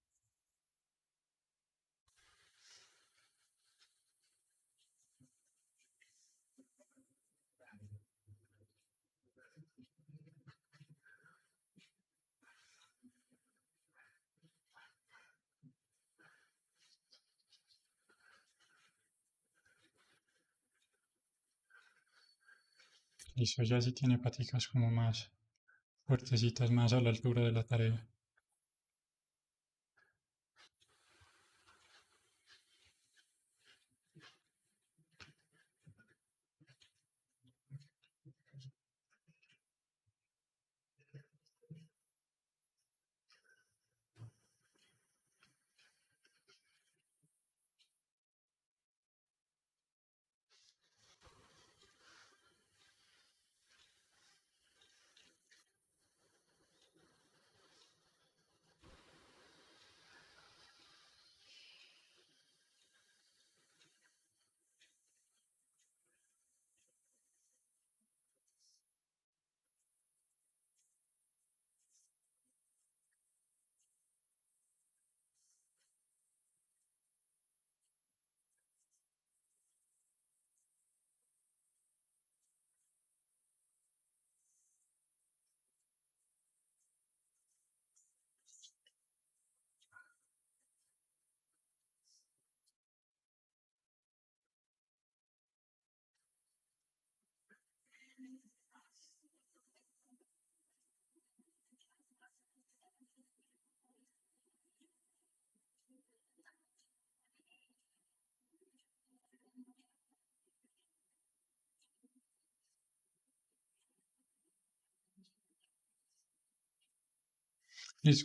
Eso ya sí tiene paticas como más fuertecitas, más a la altura de la tarea.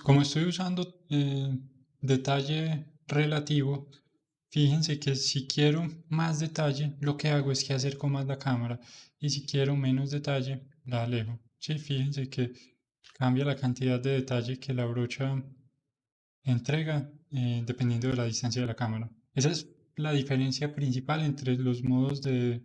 Como estoy usando detalle relativo, fíjense que si quiero más detalle, lo que hago es que acerco más la cámara y si quiero menos detalle, la alejo. Sí, fíjense que cambia la cantidad de detalle que la brocha entrega dependiendo de la distancia de la cámara. Esa es la diferencia principal entre los modos de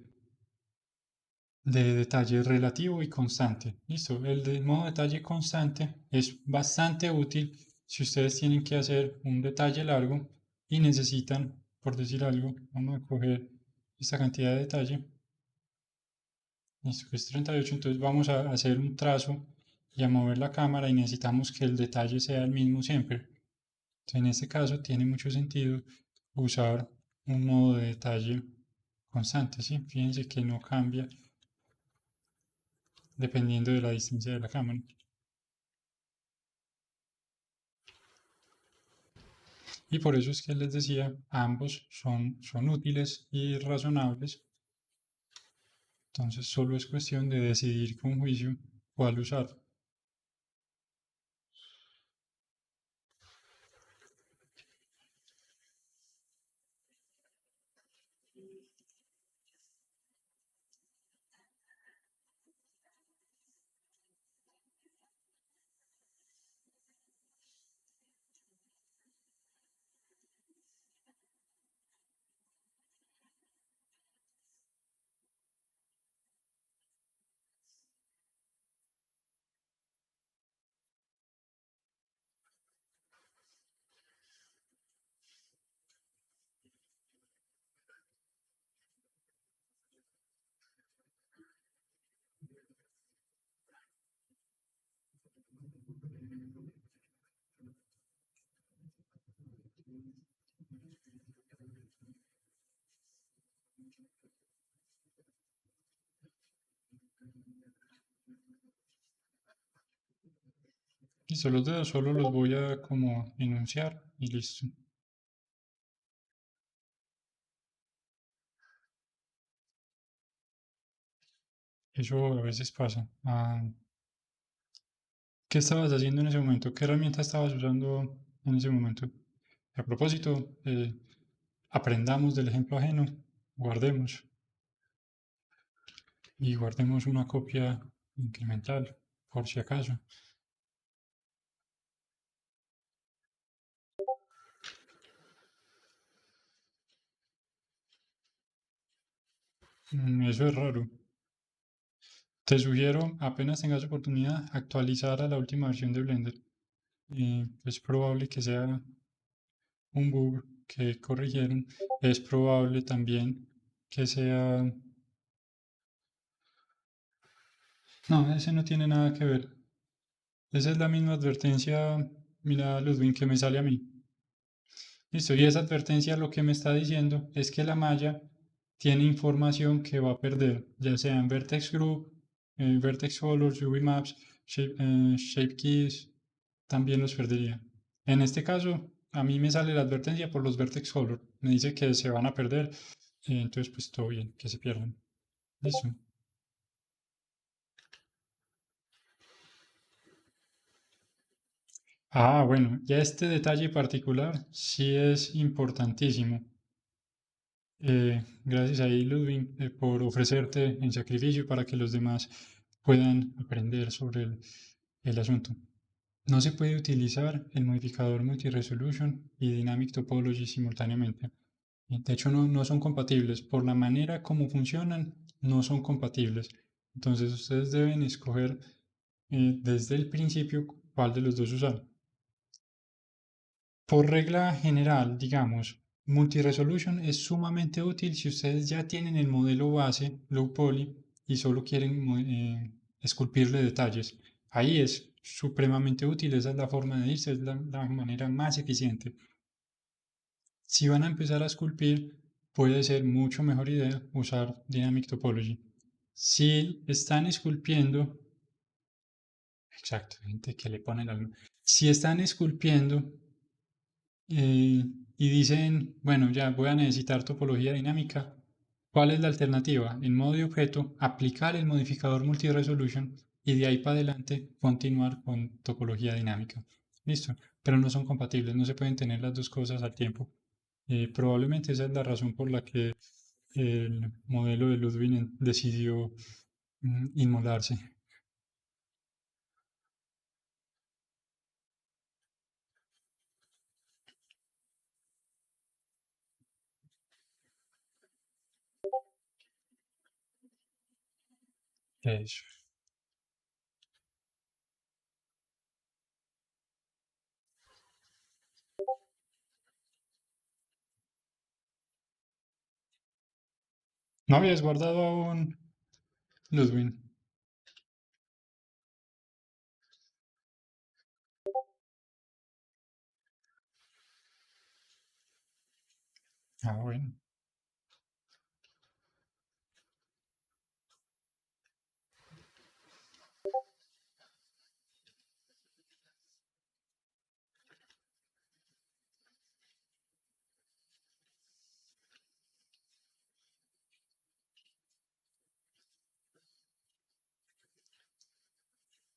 detalle relativo y constante. Listo, el de modo detalle constante es bastante útil si ustedes tienen que hacer un detalle largo y necesitan, por decir algo, vamos a coger esta cantidad de detalle. Listo, que es 38, entonces vamos a hacer un trazo y a mover la cámara y necesitamos que el detalle sea el mismo siempre. Entonces, en este caso tiene mucho sentido usar un modo de detalle constante, ¿sí? Fíjense que no cambia dependiendo de la distancia de la cámara. Y por eso es que les decía, ambos son útiles y razonables. Entonces solo es cuestión de decidir con juicio cuál usar. Listo, los dedos solo los voy a como enunciar y listo. Eso a veces pasa. ¿Qué estabas haciendo en ese momento? ¿Qué herramienta estabas usando en ese momento? A propósito, aprendamos del ejemplo ajeno, guardemos y guardemos una copia incremental por si acaso. Eso es raro. Te sugiero, apenas tengas oportunidad, actualizar a la última versión de Blender. Es probable que sea un bug que corrigieron. Es probable también que sea... No, ese no tiene nada que ver. Esa es la misma advertencia, mira, Ludwig, que me sale a mí. Listo, y esa advertencia lo que me está diciendo es que la malla tiene información que va a perder, ya sea en Vertex Group, Vertex Colors, UV Maps, Shape Keys, también los perdería. En este caso, a mí me sale la advertencia por los Vertex Color. Me dice que se van a perder, entonces pues todo bien, que se pierdan. Listo. Bueno, ya este detalle particular sí es importantísimo. Gracias ahí, Ludwig, por ofrecerte en sacrificio para que los demás puedan aprender sobre el asunto. No se puede utilizar el modificador Multi-Resolution y Dynamic Topology simultáneamente. De hecho, no son compatibles. Por la manera como funcionan, no son compatibles. Entonces, ustedes deben escoger desde el principio cuál de los dos usar. Por regla general, digamos, Multi-Resolution es sumamente útil si ustedes ya tienen el modelo base low poly y solo quieren esculpirle detalles. Ahí es supremamente útil, esa es la forma de irse, es la manera más eficiente. Si van a empezar a esculpir, puede ser mucho mejor idea usar Dynamic Topology. Si están esculpiendo, exacto, gente que le pone la... Si están esculpiendo y dicen, bueno, ya voy a necesitar topología dinámica, ¿cuál es la alternativa? En modo de objeto, aplicar el modificador multi-resolution y de ahí para adelante continuar con topología dinámica. Listo, pero no son compatibles, no se pueden tener las dos cosas al tiempo. Probablemente esa es la razón por la que el modelo de Ludwig decidió inmolarse. Eso. ¿No habías guardado aún Ludwig? Bueno.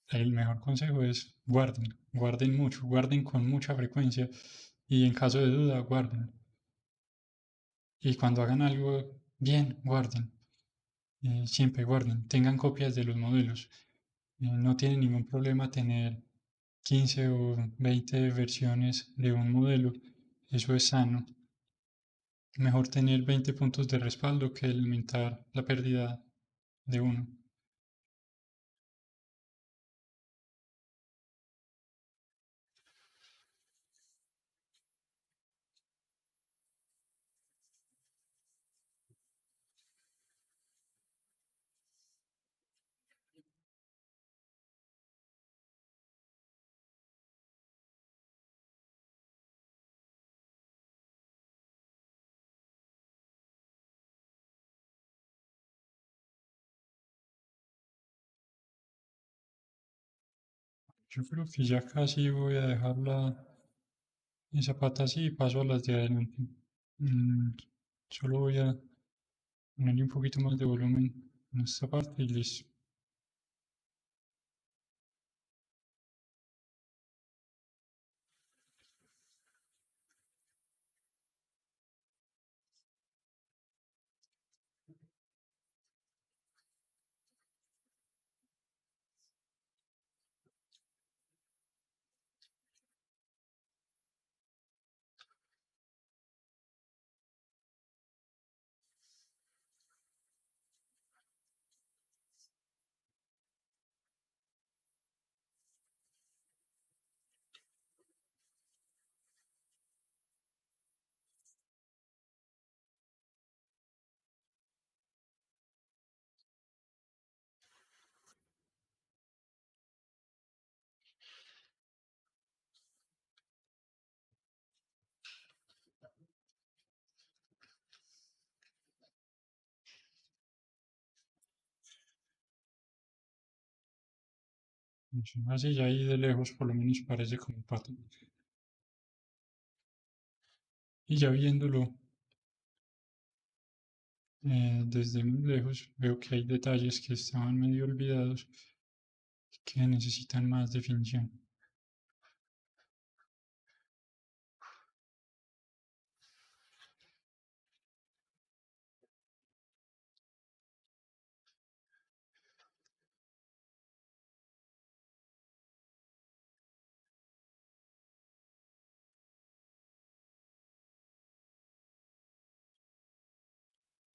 el mejor consejo es guarden, guarden mucho, guarden con mucha frecuencia y en caso de duda, guarden. Y cuando hagan algo bien, guarden. Siempre guarden, tengan copias de los modelos. No tiene ningún problema tener 15 o 20 versiones de un modelo. Eso es sano. Mejor tener 20 puntos de respaldo que lamentar la pérdida de uno. Yo creo que ya casi voy a dejarla esa pata así y paso a las de adelante. Mm, Solo voy a ponerle un poquito más de volumen en esta parte y listo. Así ya ahí de lejos por lo menos parece como pata. Y ya viéndolo desde muy lejos veo que hay detalles que estaban medio olvidados que necesitan más definición.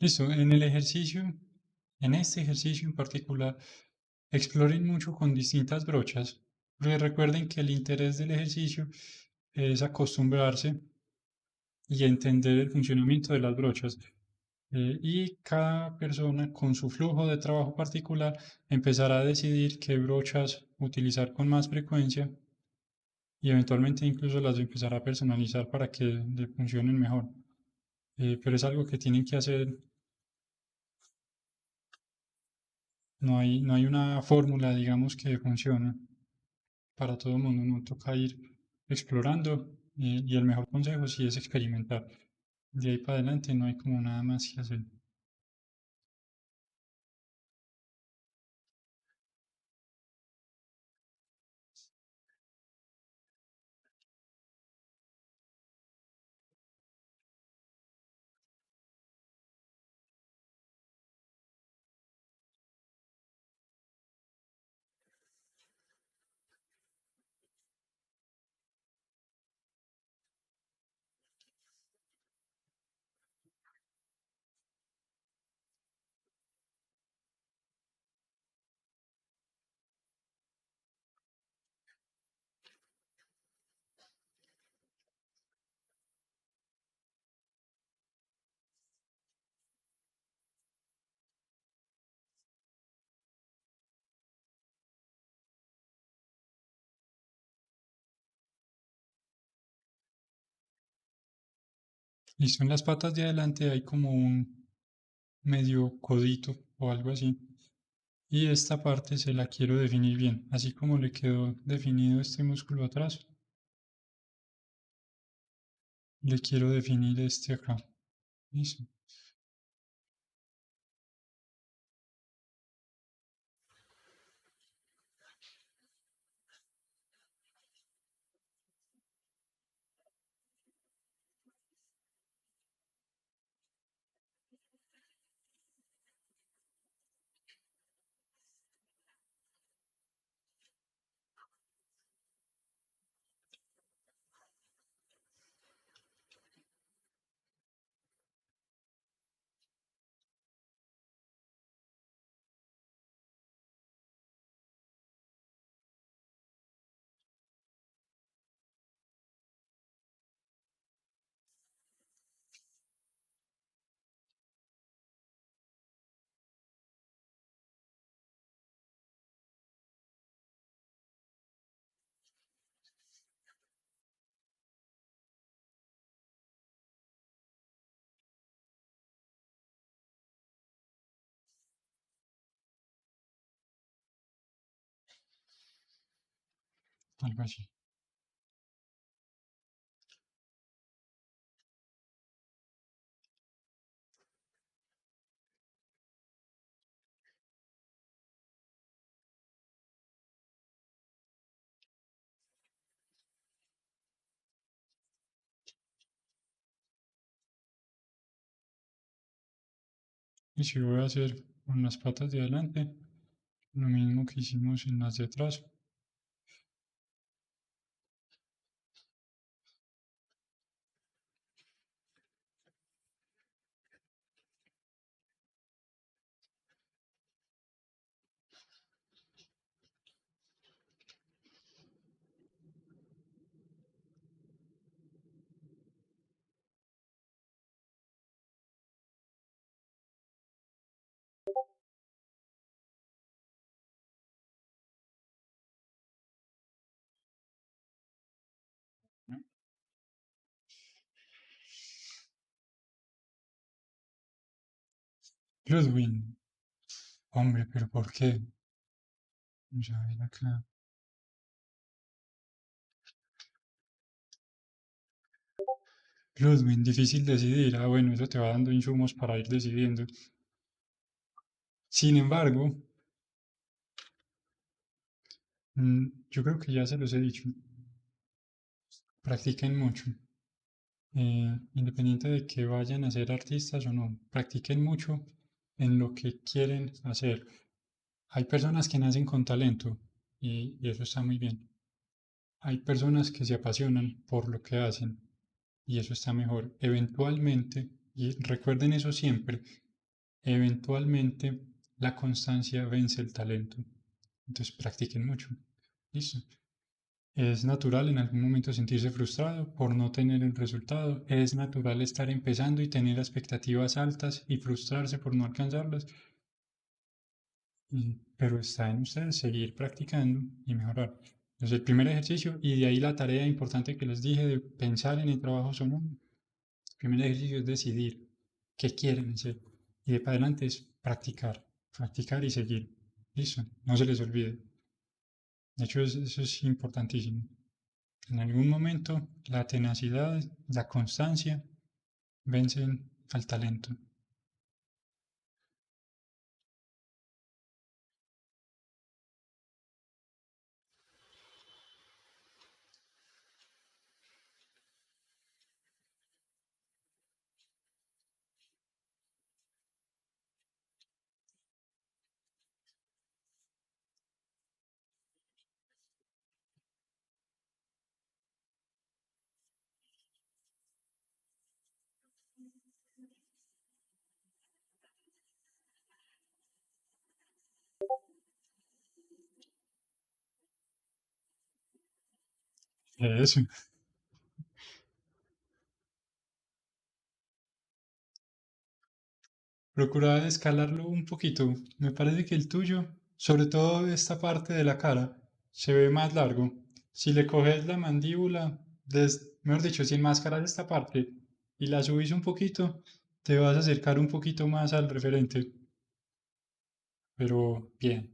Listo, en este ejercicio en particular, exploren mucho con distintas brochas. Porque recuerden que el interés del ejercicio es acostumbrarse y entender el funcionamiento de las brochas. Y cada persona con su flujo de trabajo particular empezará a decidir qué brochas utilizar con más frecuencia y eventualmente incluso las empezará a personalizar para que le funcionen mejor. Pero es algo que tienen que hacer. No hay una fórmula, digamos, que funcione para todo el mundo. No toca ir explorando y el mejor consejo sí es experimentar. De ahí para adelante no hay como nada más que hacer. Listo, en las patas de adelante hay como un medio codito o algo así. Y esta parte se la quiero definir bien, así como le quedó definido este músculo atrás, le quiero definir este acá. Listo. algo así. Y si voy a hacer con las patas de adelante, lo mismo que hicimos en las de atrás. ¿No? Ludwig, hombre, pero ¿por qué? Vamos a ver acá. Ludwig, difícil decidir. Ah, bueno, eso te va dando insumos para ir decidiendo. Sin embargo, yo creo que ya se los he dicho. Practiquen mucho. Independiente de que vayan a ser artistas o no, practiquen mucho en lo que quieren hacer. Hay personas que nacen con talento y eso está muy bien. Hay personas que se apasionan por lo que hacen y eso está mejor. Eventualmente, y recuerden eso siempre, eventualmente la constancia vence el talento. Entonces practiquen mucho. Listo. Es natural en algún momento sentirse frustrado por no tener el resultado. Es natural estar empezando y tener expectativas altas y frustrarse por no alcanzarlas. Pero está en ustedes seguir practicando y mejorar. Entonces, el primer ejercicio y de ahí la tarea importante que les dije de pensar en el trabajo son el primer ejercicio es decidir qué quieren hacer. Y de para adelante es practicar, practicar y seguir. Listo, no se les olvide. De hecho, eso es importantísimo. En algún momento, la tenacidad, la constancia vencen al talento. Eso. Procura escalarlo un poquito. Me parece que el tuyo, sobre todo esta parte de la cara, se ve más largo. Si le coges la mandíbula, mejor dicho, si enmascaras esta parte y la subís un poquito, te vas a acercar un poquito más al referente. Pero bien.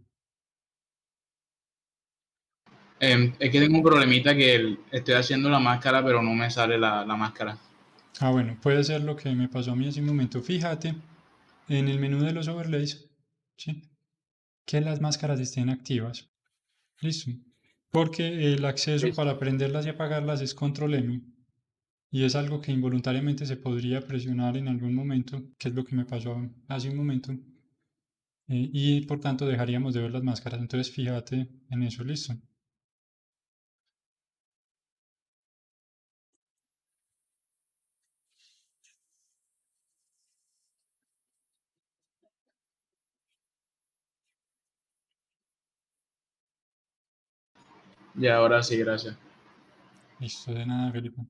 Es que tengo un problemita que estoy haciendo la máscara, pero no me sale la máscara. Ah, bueno, puede ser lo que me pasó a mí hace un momento. Fíjate en el menú de los overlays, ¿sí? Que las máscaras estén activas. Listo. Porque el acceso Listo. para prenderlas y apagarlas es control M. Y es algo que involuntariamente se podría presionar en algún momento, que es lo que me pasó hace un momento. Y por tanto dejaríamos de ver las máscaras. Entonces fíjate en eso, listo. Ya, ahora sí, gracias. Listo, de nada, Felipe.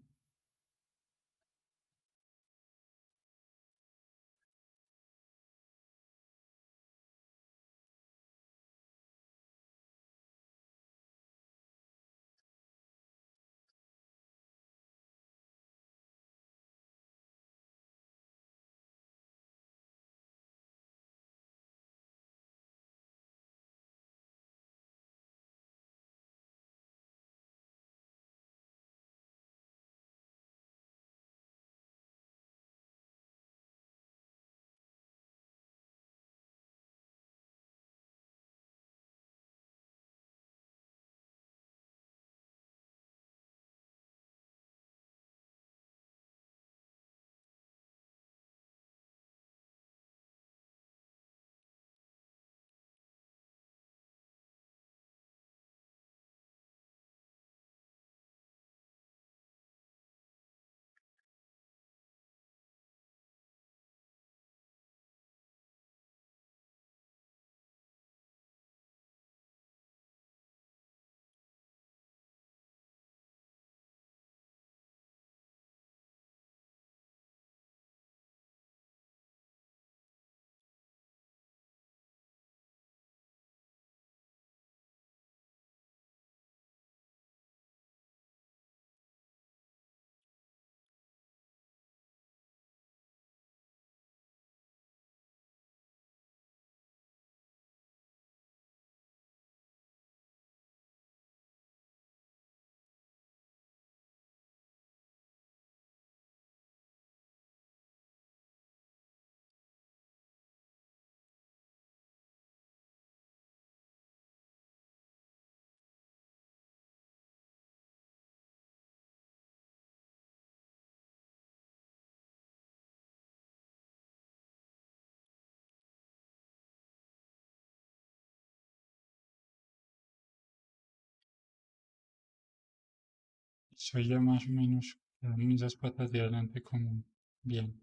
soy ya más o menos con esas patas de adelante como bien.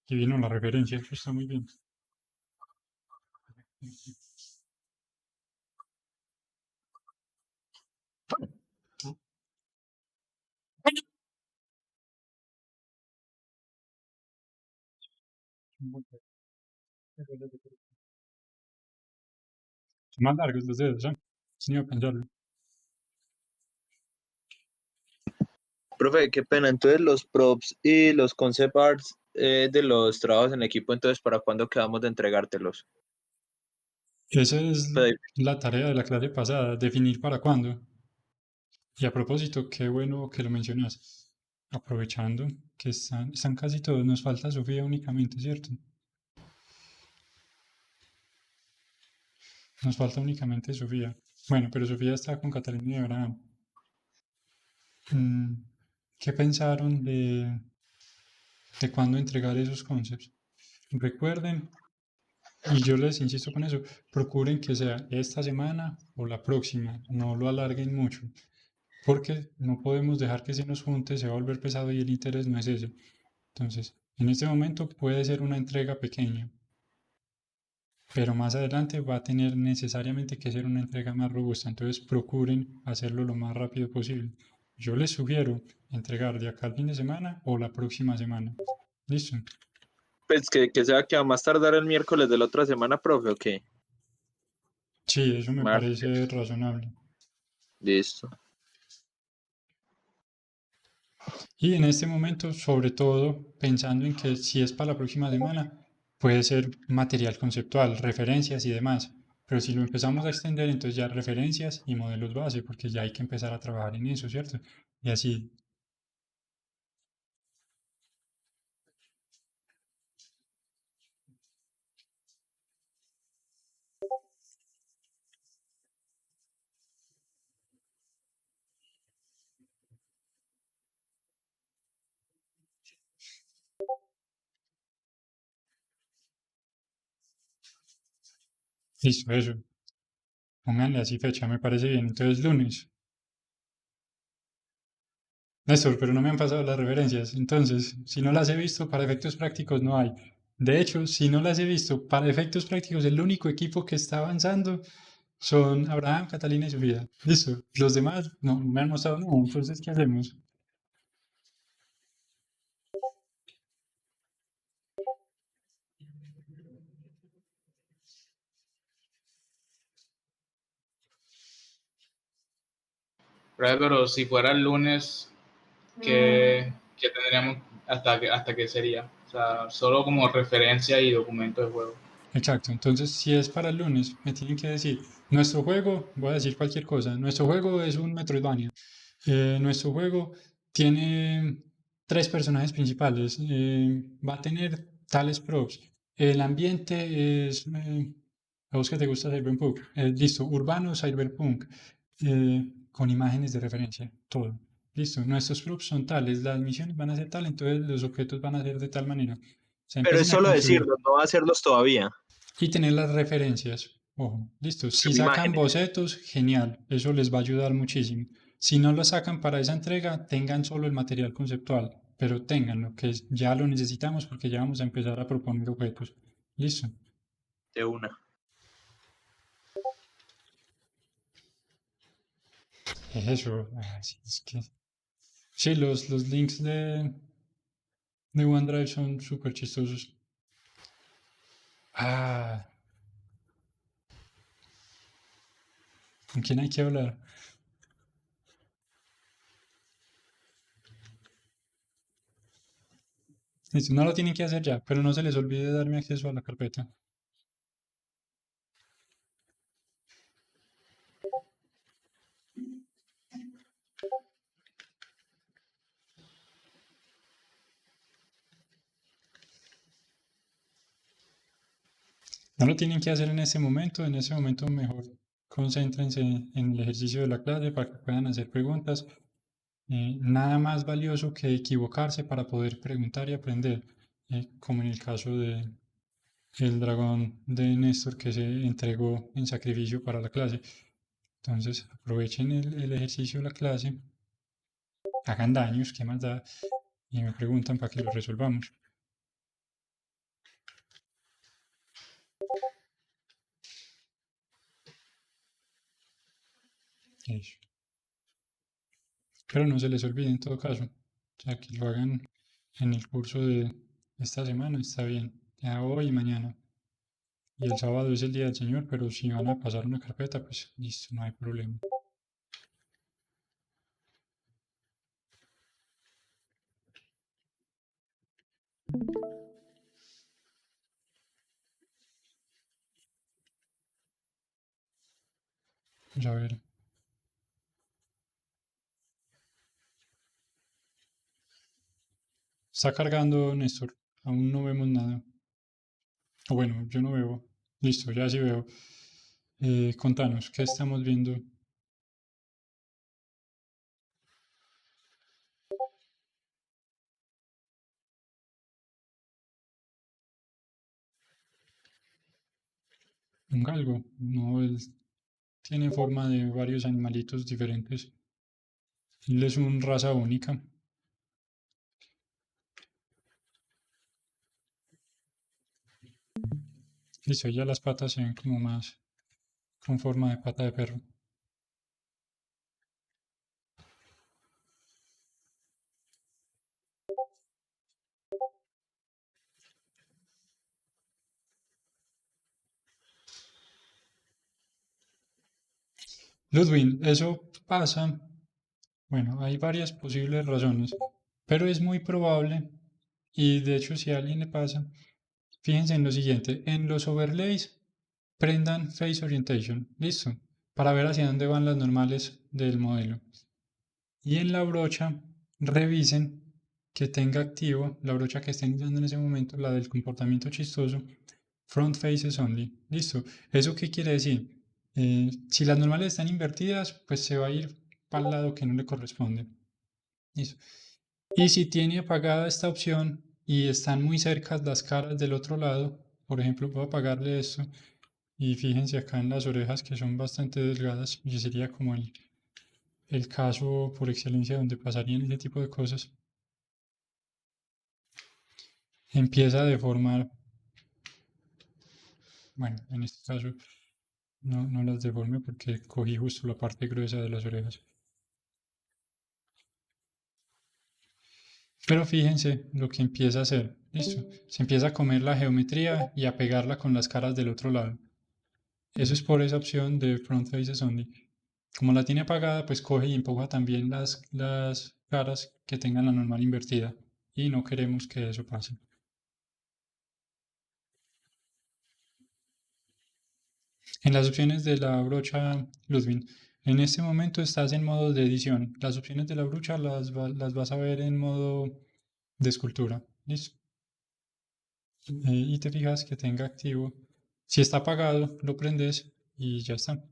Y vino la referencia, eso está muy bien. Son más largos los dedos, ¿eh? Sin iba a pensarlo. Profe, qué pena. Entonces los props y los concept arts de los trabajos en equipo, entonces ¿para cuándo quedamos de entregártelos? Esa es Pues, la tarea de la clase pasada, definir para cuándo. Y a propósito, qué bueno que lo mencionas. Aprovechando que están casi todos, nos falta Sofía únicamente, ¿cierto? Nos falta únicamente Sofía. Bueno, pero Sofía está con Catalina y Abraham. Mm, ¿Qué pensaron de cuándo entregar esos concepts? Recuerden, y yo les insisto con eso, procuren que sea esta semana o la próxima, no lo alarguen mucho, porque no podemos dejar que se nos junte, se va a volver pesado y el interés no es ese. Entonces, en este momento puede ser una entrega pequeña, pero más adelante va a tener necesariamente que ser una entrega más robusta. Entonces, procuren hacerlo lo más rápido posible. Yo les sugiero entregar de acá al fin de semana o la próxima semana. ¿Listo? pues que sea que a más tardar el miércoles de la otra semana, profe, ¿o qué? Sí, eso me parece Martes. razonable. Listo. Y en este momento, sobre todo, pensando en que si es para la próxima semana, puede ser material conceptual, referencias y demás. Pero si lo empezamos a extender, entonces ya referencias y modelos base, porque ya hay que empezar a trabajar en eso, ¿cierto? Y así. Listo, eso. Pónganle así fecha, me parece bien. Entonces, lunes. Néstor, pero no me han pasado las referencias. Entonces, si no las he visto, para efectos prácticos no hay. De hecho, si no las he visto, para efectos prácticos, el único equipo que está avanzando son Abraham, Catalina y Sofía. Listo. Los demás no me han mostrado nada. Entonces, ¿qué hacemos? Pero si fuera el lunes, ¿qué tendríamos hasta qué sería? O sea, solo como referencia y documento de juego. Exacto. Entonces, si es para el lunes, me tienen que decir, nuestro juego, voy a decir cualquier cosa, nuestro juego es un Metroidvania. Nuestro juego tiene tres personajes principales. Va a tener tales props. El ambiente es, a vos que te gusta Cyberpunk, listo, urbano, Cyberpunk, con imágenes de referencia, todo. Listo, nuestros props son tales, las misiones van a ser tal, entonces los objetos van a ser de tal manera. Se Pero es empiecen a solo construir decirlo, no hacerlos todavía. y tener las referencias. Ojo, listo. Si sacan Imágenes. bocetos, genial. Eso les va a ayudar muchísimo. Si no lo sacan para esa entrega, tengan solo el material conceptual, pero ténganlo, que ya lo necesitamos porque ya vamos a empezar a proponer objetos. Listo. De una. Eso. Sí, es que... Sí, los links de OneDrive son súper chistosos. Ah, ¿con quién hay que hablar? Listo, no lo tienen que hacer ya, pero no se les olvide darme acceso a la carpeta. No lo tienen que hacer en ese momento mejor concéntrense en el ejercicio de la clase para que puedan hacer preguntas. Nada más valioso que equivocarse para poder preguntar y aprender, como en el caso de el dragón de Néstor que se entregó en sacrificio para la clase. Entonces aprovechen el ejercicio de la clase, hagan daños, ¿qué más da? Y me preguntan para que lo resolvamos. Eso. Pero no se les olvide en todo caso. O sea, que lo hagan en el curso de esta semana, está bien. Ya hoy y mañana. Y el sábado es el día del Señor, pero si van a pasar una carpeta, pues listo, no hay problema. Vamos a ver. Está cargando Néstor. Aún no vemos nada. O bueno, yo no veo. Listo, ya sí veo. Contanos, ¿qué estamos viendo? Un galgo. No, él tiene forma de varios animalitos diferentes. Él es una raza única. Listo, ya las patas se ven como más con forma de pata de perro. Ludwig, eso pasa. Bueno, hay varias posibles razones, pero es muy probable, y de hecho si a alguien le pasa, fíjense en lo siguiente, en los overlays prendan Face Orientation, listo, para ver hacia dónde van las normales del modelo. Y en la brocha revisen que tenga activo la brocha que estén usando en ese momento, la del comportamiento chistoso, Front Faces Only, listo. ¿Eso qué quiere decir? Si las normales están invertidas, pues se va a ir para el lado que no le corresponde. Listo. Y si tiene apagada esta opción y están muy cerca las caras del otro lado, por ejemplo, puedo apagarle esto y fíjense acá en las orejas que son bastante delgadas y sería como el caso por excelencia donde pasarían ese tipo de cosas. Empieza a deformar, bueno, en este caso no las deforme porque cogí justo la parte gruesa de las orejas. Pero fíjense lo que empieza a hacer. Listo. Se empieza a comer la geometría y a pegarla con las caras del otro lado. Eso es por esa opción de Front Faces Only. Como la tiene apagada, pues coge y empuja también las caras que tengan la normal invertida. Y no queremos que eso pase. En las opciones de la brocha Ludwig, en este momento estás en modo de edición. Las opciones de la brocha las vas a ver en modo de escultura. ¿Listo? Y te fijas que tenga activo. Si está apagado, lo prendes y ya está.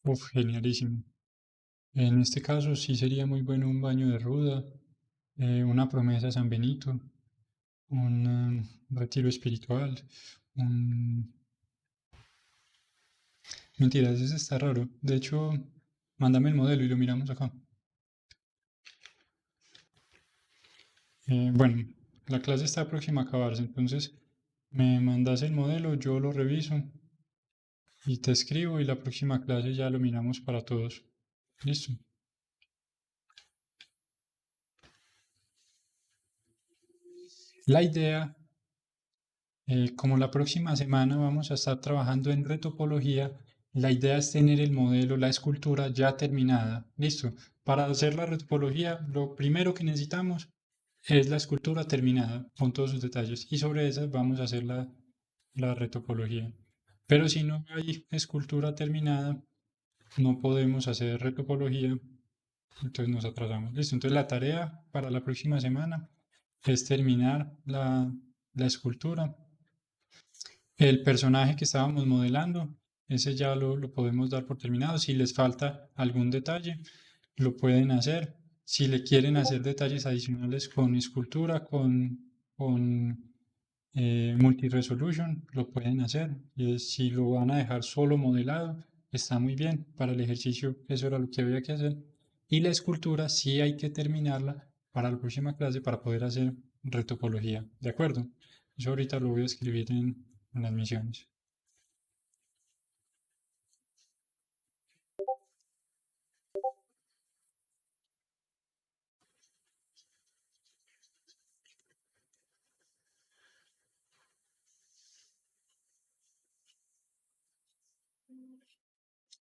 Uf, genialísimo. En este caso sí sería muy bueno un baño de ruda, una promesa a San Benito, un retiro espiritual, un... Mentiras, ese está raro. De hecho, mándame el modelo y lo miramos acá. Bueno, la clase está próxima a acabarse, entonces me mandas el modelo, yo lo reviso y te escribo y la próxima clase ya lo miramos para todos. Listo. La idea, como la próxima semana vamos a estar trabajando en retopología, la idea es tener el modelo, la escultura ya terminada. Listo. Para hacer la retopología, lo primero que necesitamos es la escultura terminada con todos sus detalles y sobre esa vamos a hacer la retopología. Pero si no hay escultura terminada, no podemos hacer retopología, entonces nos atrasamos. Listo, entonces la tarea para la próxima semana es terminar la escultura. El personaje que estábamos modelando, ese ya lo podemos dar por terminado. Si les falta algún detalle, lo pueden hacer. Si le quieren hacer detalles adicionales con escultura, con multi-resolution, lo pueden hacer. Y si lo van a dejar solo modelado, está muy bien. Para el ejercicio, eso era lo que había que hacer. Y la escultura sí hay que terminarla para la próxima clase para poder hacer retopología. ¿De acuerdo? Eso ahorita lo voy a escribir en las misiones.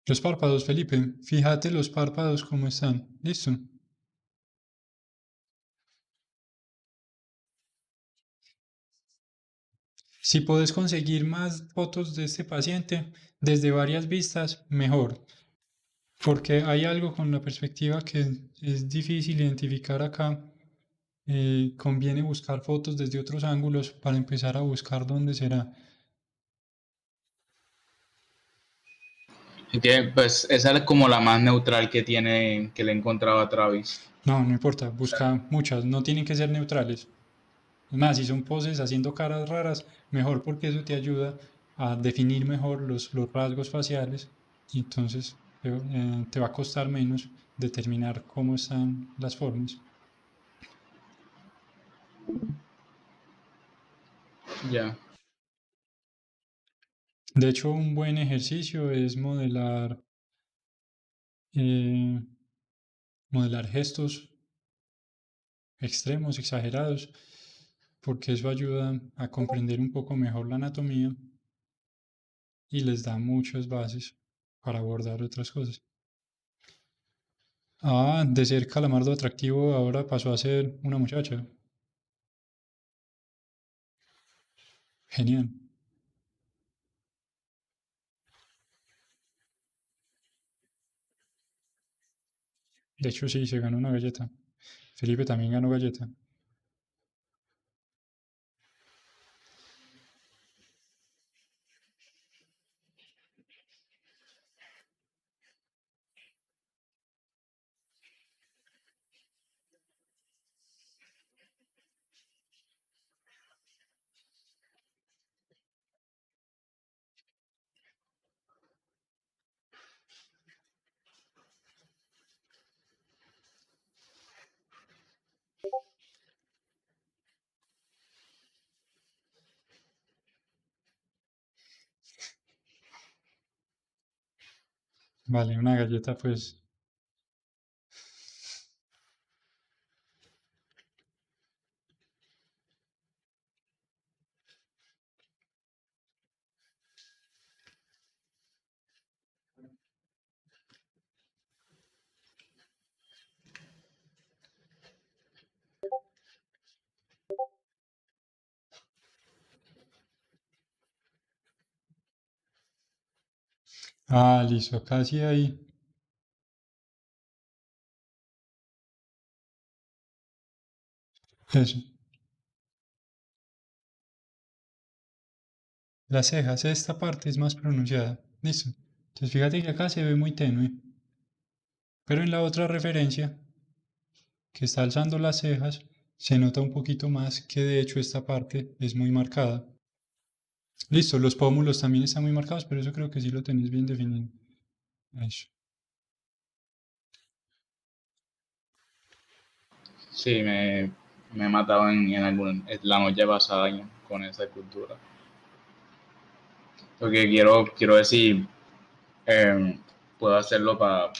Los párpados, Felipe. Fíjate los párpados cómo están. ¿Listo? Si puedes conseguir más fotos de este paciente desde varias vistas, mejor. Porque hay algo con la perspectiva que es difícil identificar acá. Conviene buscar fotos desde otros ángulos para empezar a buscar dónde será. Y que, pues esa es como la más neutral que tiene, que le he encontrado a Travis. No, no importa, busca muchas, no tienen que ser neutrales. Es más, si son poses haciendo caras raras, mejor porque eso te ayuda a definir mejor los rasgos faciales y entonces te va a costar menos determinar cómo están las formas. Ya. De hecho, un buen ejercicio es eh, modelar gestos extremos, exagerados, porque eso ayuda a comprender un poco mejor la anatomía y les da muchas bases para abordar otras cosas. Ah, de ser calamardo atractivo ahora pasó a ser una muchacha. Genial. De hecho, sí, se ganó una galleta. Felipe también ganó galleta. Vale, una galleta, pues. Ah, listo, acá sí hay. Eso. Las cejas, esta parte es más pronunciada. Listo. Entonces fíjate que acá se ve muy tenue. Pero en la otra referencia, que está alzando las cejas, se nota un poquito más que de hecho esta parte es muy marcada. Listo, los pómulos también están muy marcados, pero eso creo que sí lo tenéis bien definido. Eso. Sí, me he matado en la noche pasada con esa escultura. Porque quiero ver si puedo hacerlo para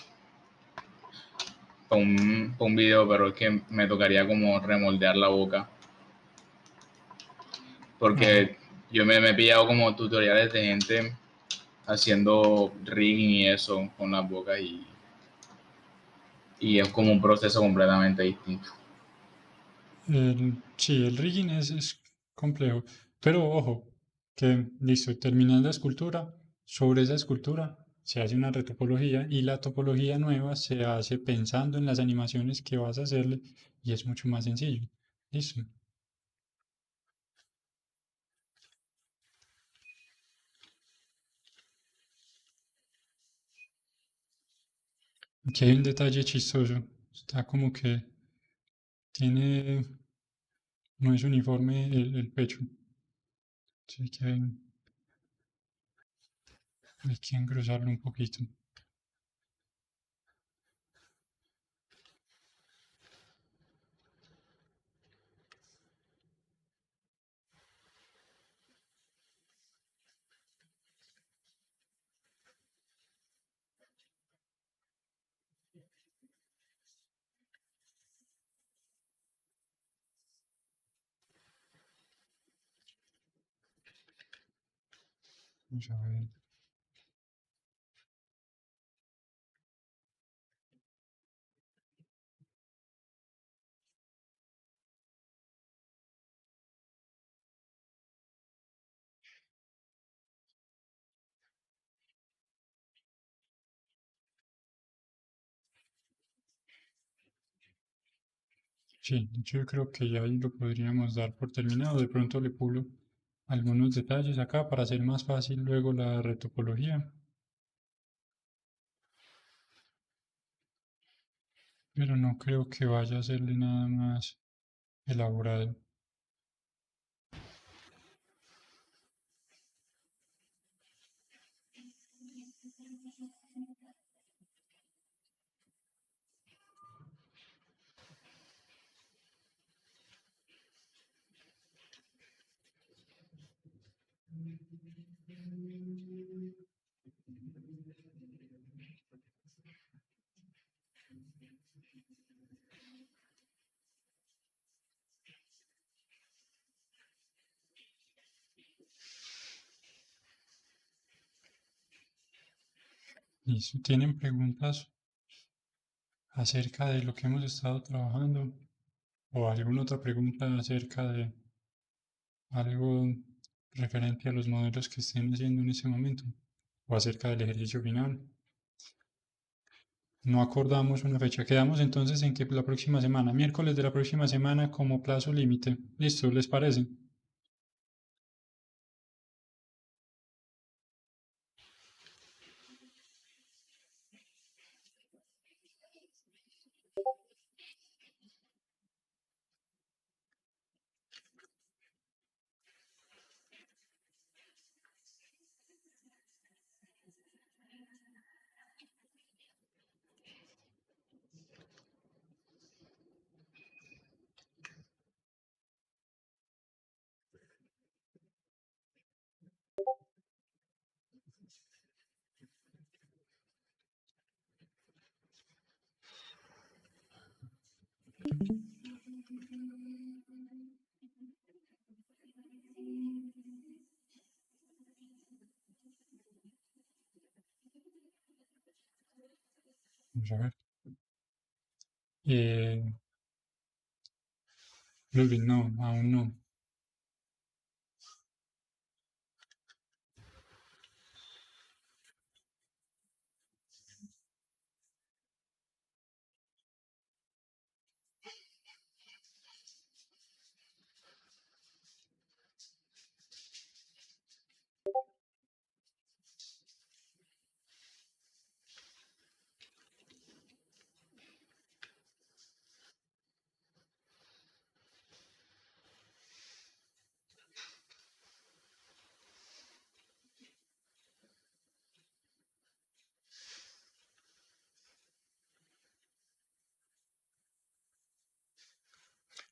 un video, pero es que me tocaría como remoldear la boca. Ah, Porque yo me he pillado como tutoriales de gente haciendo rigging y eso con las bocas y es como un proceso completamente distinto. sí, el rigging es complejo. Pero ojo, que, listo, terminas la escultura, sobre esa escultura se hace una retopología y la topología nueva se hace pensando en las animaciones que vas a hacerle y es mucho más sencillo. Listo. Aquí hay un detalle chistoso. Está como que tiene, no es uniforme el pecho. Así que hay que engrosarlo un poquito. Vamos a ver. Sí, yo creo que ya ahí lo podríamos dar por terminado. De pronto le pulo algunos detalles acá para hacer más fácil luego la retopología. Pero no creo que vaya a hacerle nada más elaborado. Y si tienen preguntas acerca de lo que hemos estado trabajando o alguna otra pregunta acerca de algo referente a los modelos que estén haciendo en ese momento o acerca del ejercicio final. No acordamos una fecha. Quedamos entonces en que la próxima semana, miércoles de la próxima semana como plazo límite. ¿Listo? ¿Les parece? Vamos a ver. Ludwig, no, aún no.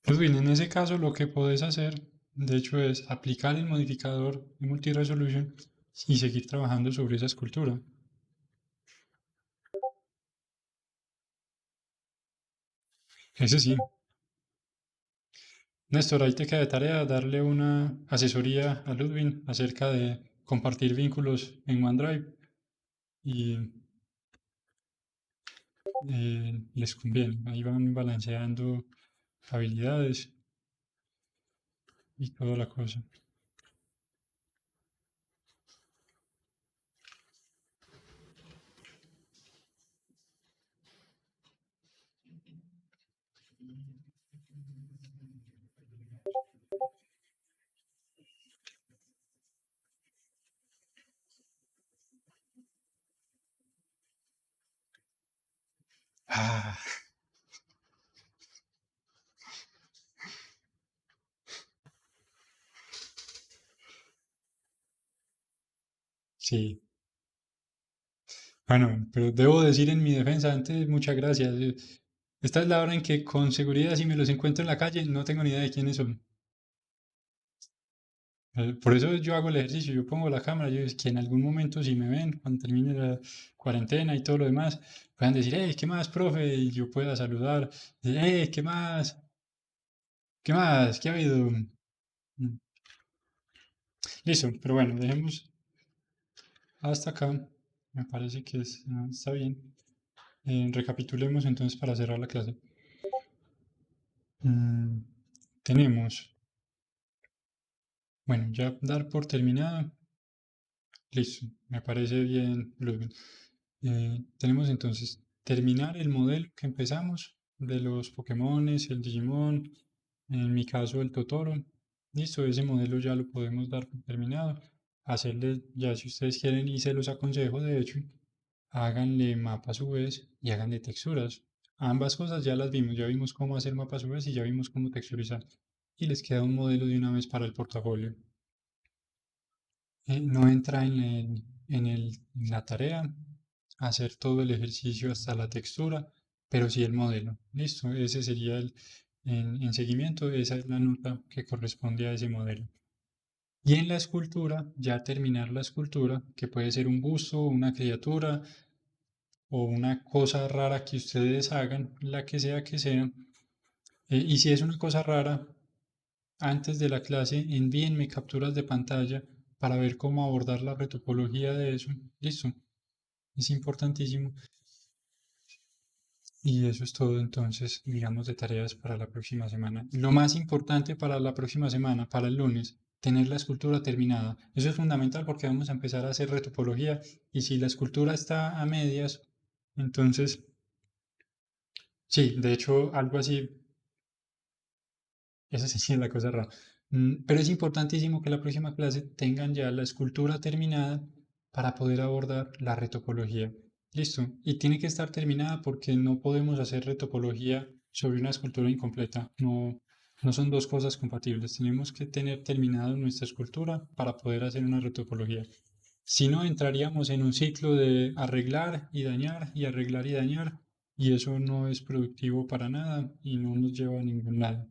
Ludwig, en ese caso lo que podés hacer, de hecho, es aplicar el modificador de multi-resolution y seguir trabajando sobre esa escultura. Ese sí. Néstor, ahí te queda de tarea darle una asesoría a Ludwig acerca de compartir vínculos en OneDrive y les conviene. Ahí van balanceando habilidades y toda la cosa. Ah, sí. Bueno, pero debo decir en mi defensa antes, muchas gracias. Esta es la hora en que con seguridad si me los encuentro en la calle no tengo ni idea de quiénes son. Por eso yo hago el ejercicio, yo pongo la cámara, yo que en algún momento si me ven, cuando termine la cuarentena y todo lo demás, puedan decir, hey, ¿qué más, profe? Y yo pueda saludar, hey, ¿qué más? ¿Qué más? ¿Qué ha habido? Mm, Listo, pero bueno, dejemos hasta acá. Me parece que está bien. Recapitulemos entonces para cerrar la clase. Mm, tenemos, bueno, ya dar por terminado. Listo, me parece bien, Ludwig. Tenemos entonces terminar el modelo que empezamos de los Pokémones, el Digimon, en mi caso el Totoro. Listo, ese modelo ya lo podemos dar por terminado. Hacerle, ya si ustedes quieren, y se los aconsejo, de hecho, háganle mapas UVs y háganle texturas. Ambas cosas ya las vimos, ya vimos cómo hacer mapas UVs y ya vimos cómo texturizar. Y les queda un modelo de una vez para el portafolio. No entra en la tarea hacer todo el ejercicio hasta la textura, pero sí el modelo. Listo, ese sería en seguimiento, esa es la nota que corresponde a ese modelo. Y en la escultura, ya terminar la escultura, que puede ser un busto, una criatura o una cosa rara que ustedes hagan, la que sea que sea. Y si es una cosa rara, antes de la clase envíenme capturas de pantalla para ver cómo abordar la retopología de eso. Listo, es importantísimo. Y eso es todo entonces, digamos, de tareas para la próxima semana. Lo más importante para la próxima semana, para el lunes, tener la escultura terminada. Eso es fundamental porque vamos a empezar a hacer retopología y si la escultura está a medias, entonces, sí, de hecho, algo así. Esa sí es la cosa rara. Pero es importantísimo que la próxima clase tengan ya la escultura terminada para poder abordar la retopología. Listo. Y tiene que estar terminada porque no podemos hacer retopología sobre una escultura incompleta. No, no son dos cosas compatibles. Tenemos que tener terminada nuestra escultura para poder hacer una retopología. Si no, entraríamos en un ciclo de arreglar y dañar y arreglar y dañar. Y eso no es productivo para nada y no nos lleva a ningún lado.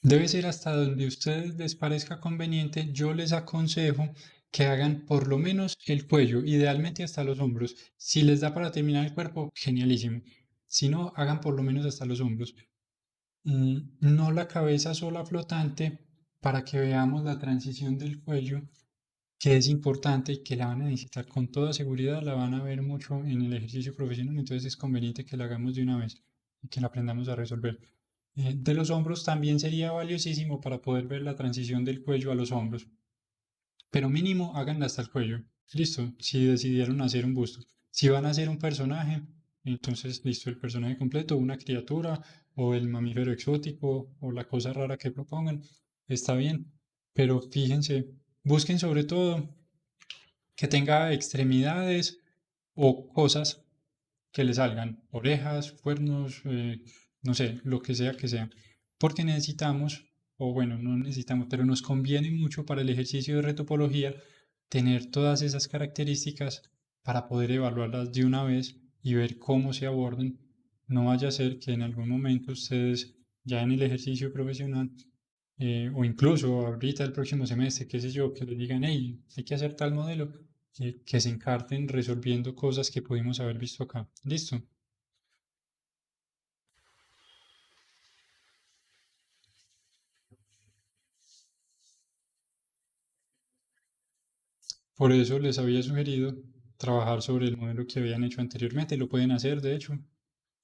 Debe ser hasta donde a ustedes les parezca conveniente. Yo les aconsejo que hagan por lo menos el cuello, idealmente hasta los hombros. Si les da para terminar el cuerpo, genialísimo. Si no, hagan por lo menos hasta los hombros. No la cabeza sola flotante para que veamos la transición del cuello, que es importante y que la van a necesitar con toda seguridad, la van a ver mucho en el ejercicio profesional, entonces es conveniente que la hagamos de una vez y que la aprendamos a resolver. De los hombros también sería valiosísimo para poder ver la transición del cuello a los hombros, pero mínimo háganla hasta el cuello. Listo, si decidieron hacer un busto. Si van a hacer un personaje, entonces listo, el personaje completo, una criatura o el mamífero exótico o la cosa rara que propongan, está bien, pero fíjense, busquen sobre todo que tenga extremidades o cosas que le salgan, orejas, cuernos, no sé, lo que sea, porque necesitamos, o bueno, no necesitamos, pero nos conviene mucho para el ejercicio de retopología tener todas esas características para poder evaluarlas de una vez y ver cómo se abordan. No vaya a ser que en algún momento ustedes ya en el ejercicio profesional o incluso ahorita el próximo semestre, qué sé yo, que les digan, hey, hay que hacer tal modelo, que se encarten resolviendo cosas que pudimos haber visto acá. Listo. Por eso les había sugerido trabajar sobre el modelo que habían hecho anteriormente. Lo pueden hacer, de hecho,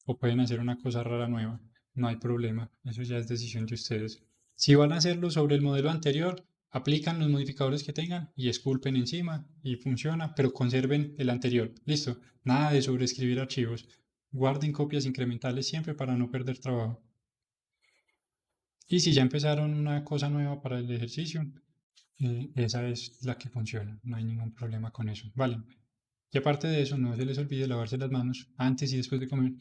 o pueden hacer una cosa rara nueva. No hay problema. Eso ya es decisión de ustedes. Si van a hacerlo sobre el modelo anterior, aplican los modificadores que tengan y esculpen encima y funciona, pero conserven el anterior. Listo. Nada de sobreescribir archivos. guarden copias incrementales siempre para no perder trabajo. Y si ya empezaron una cosa nueva para el ejercicio, esa es la que funciona, no hay ningún problema con eso. Vale. Y aparte de eso, no se les olvide lavarse las manos antes y después de comer,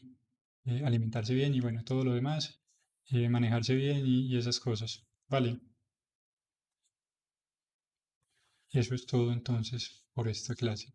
alimentarse bien y bueno, todo lo demás, manejarse bien y esas cosas. Vale. Eso es todo entonces por esta clase.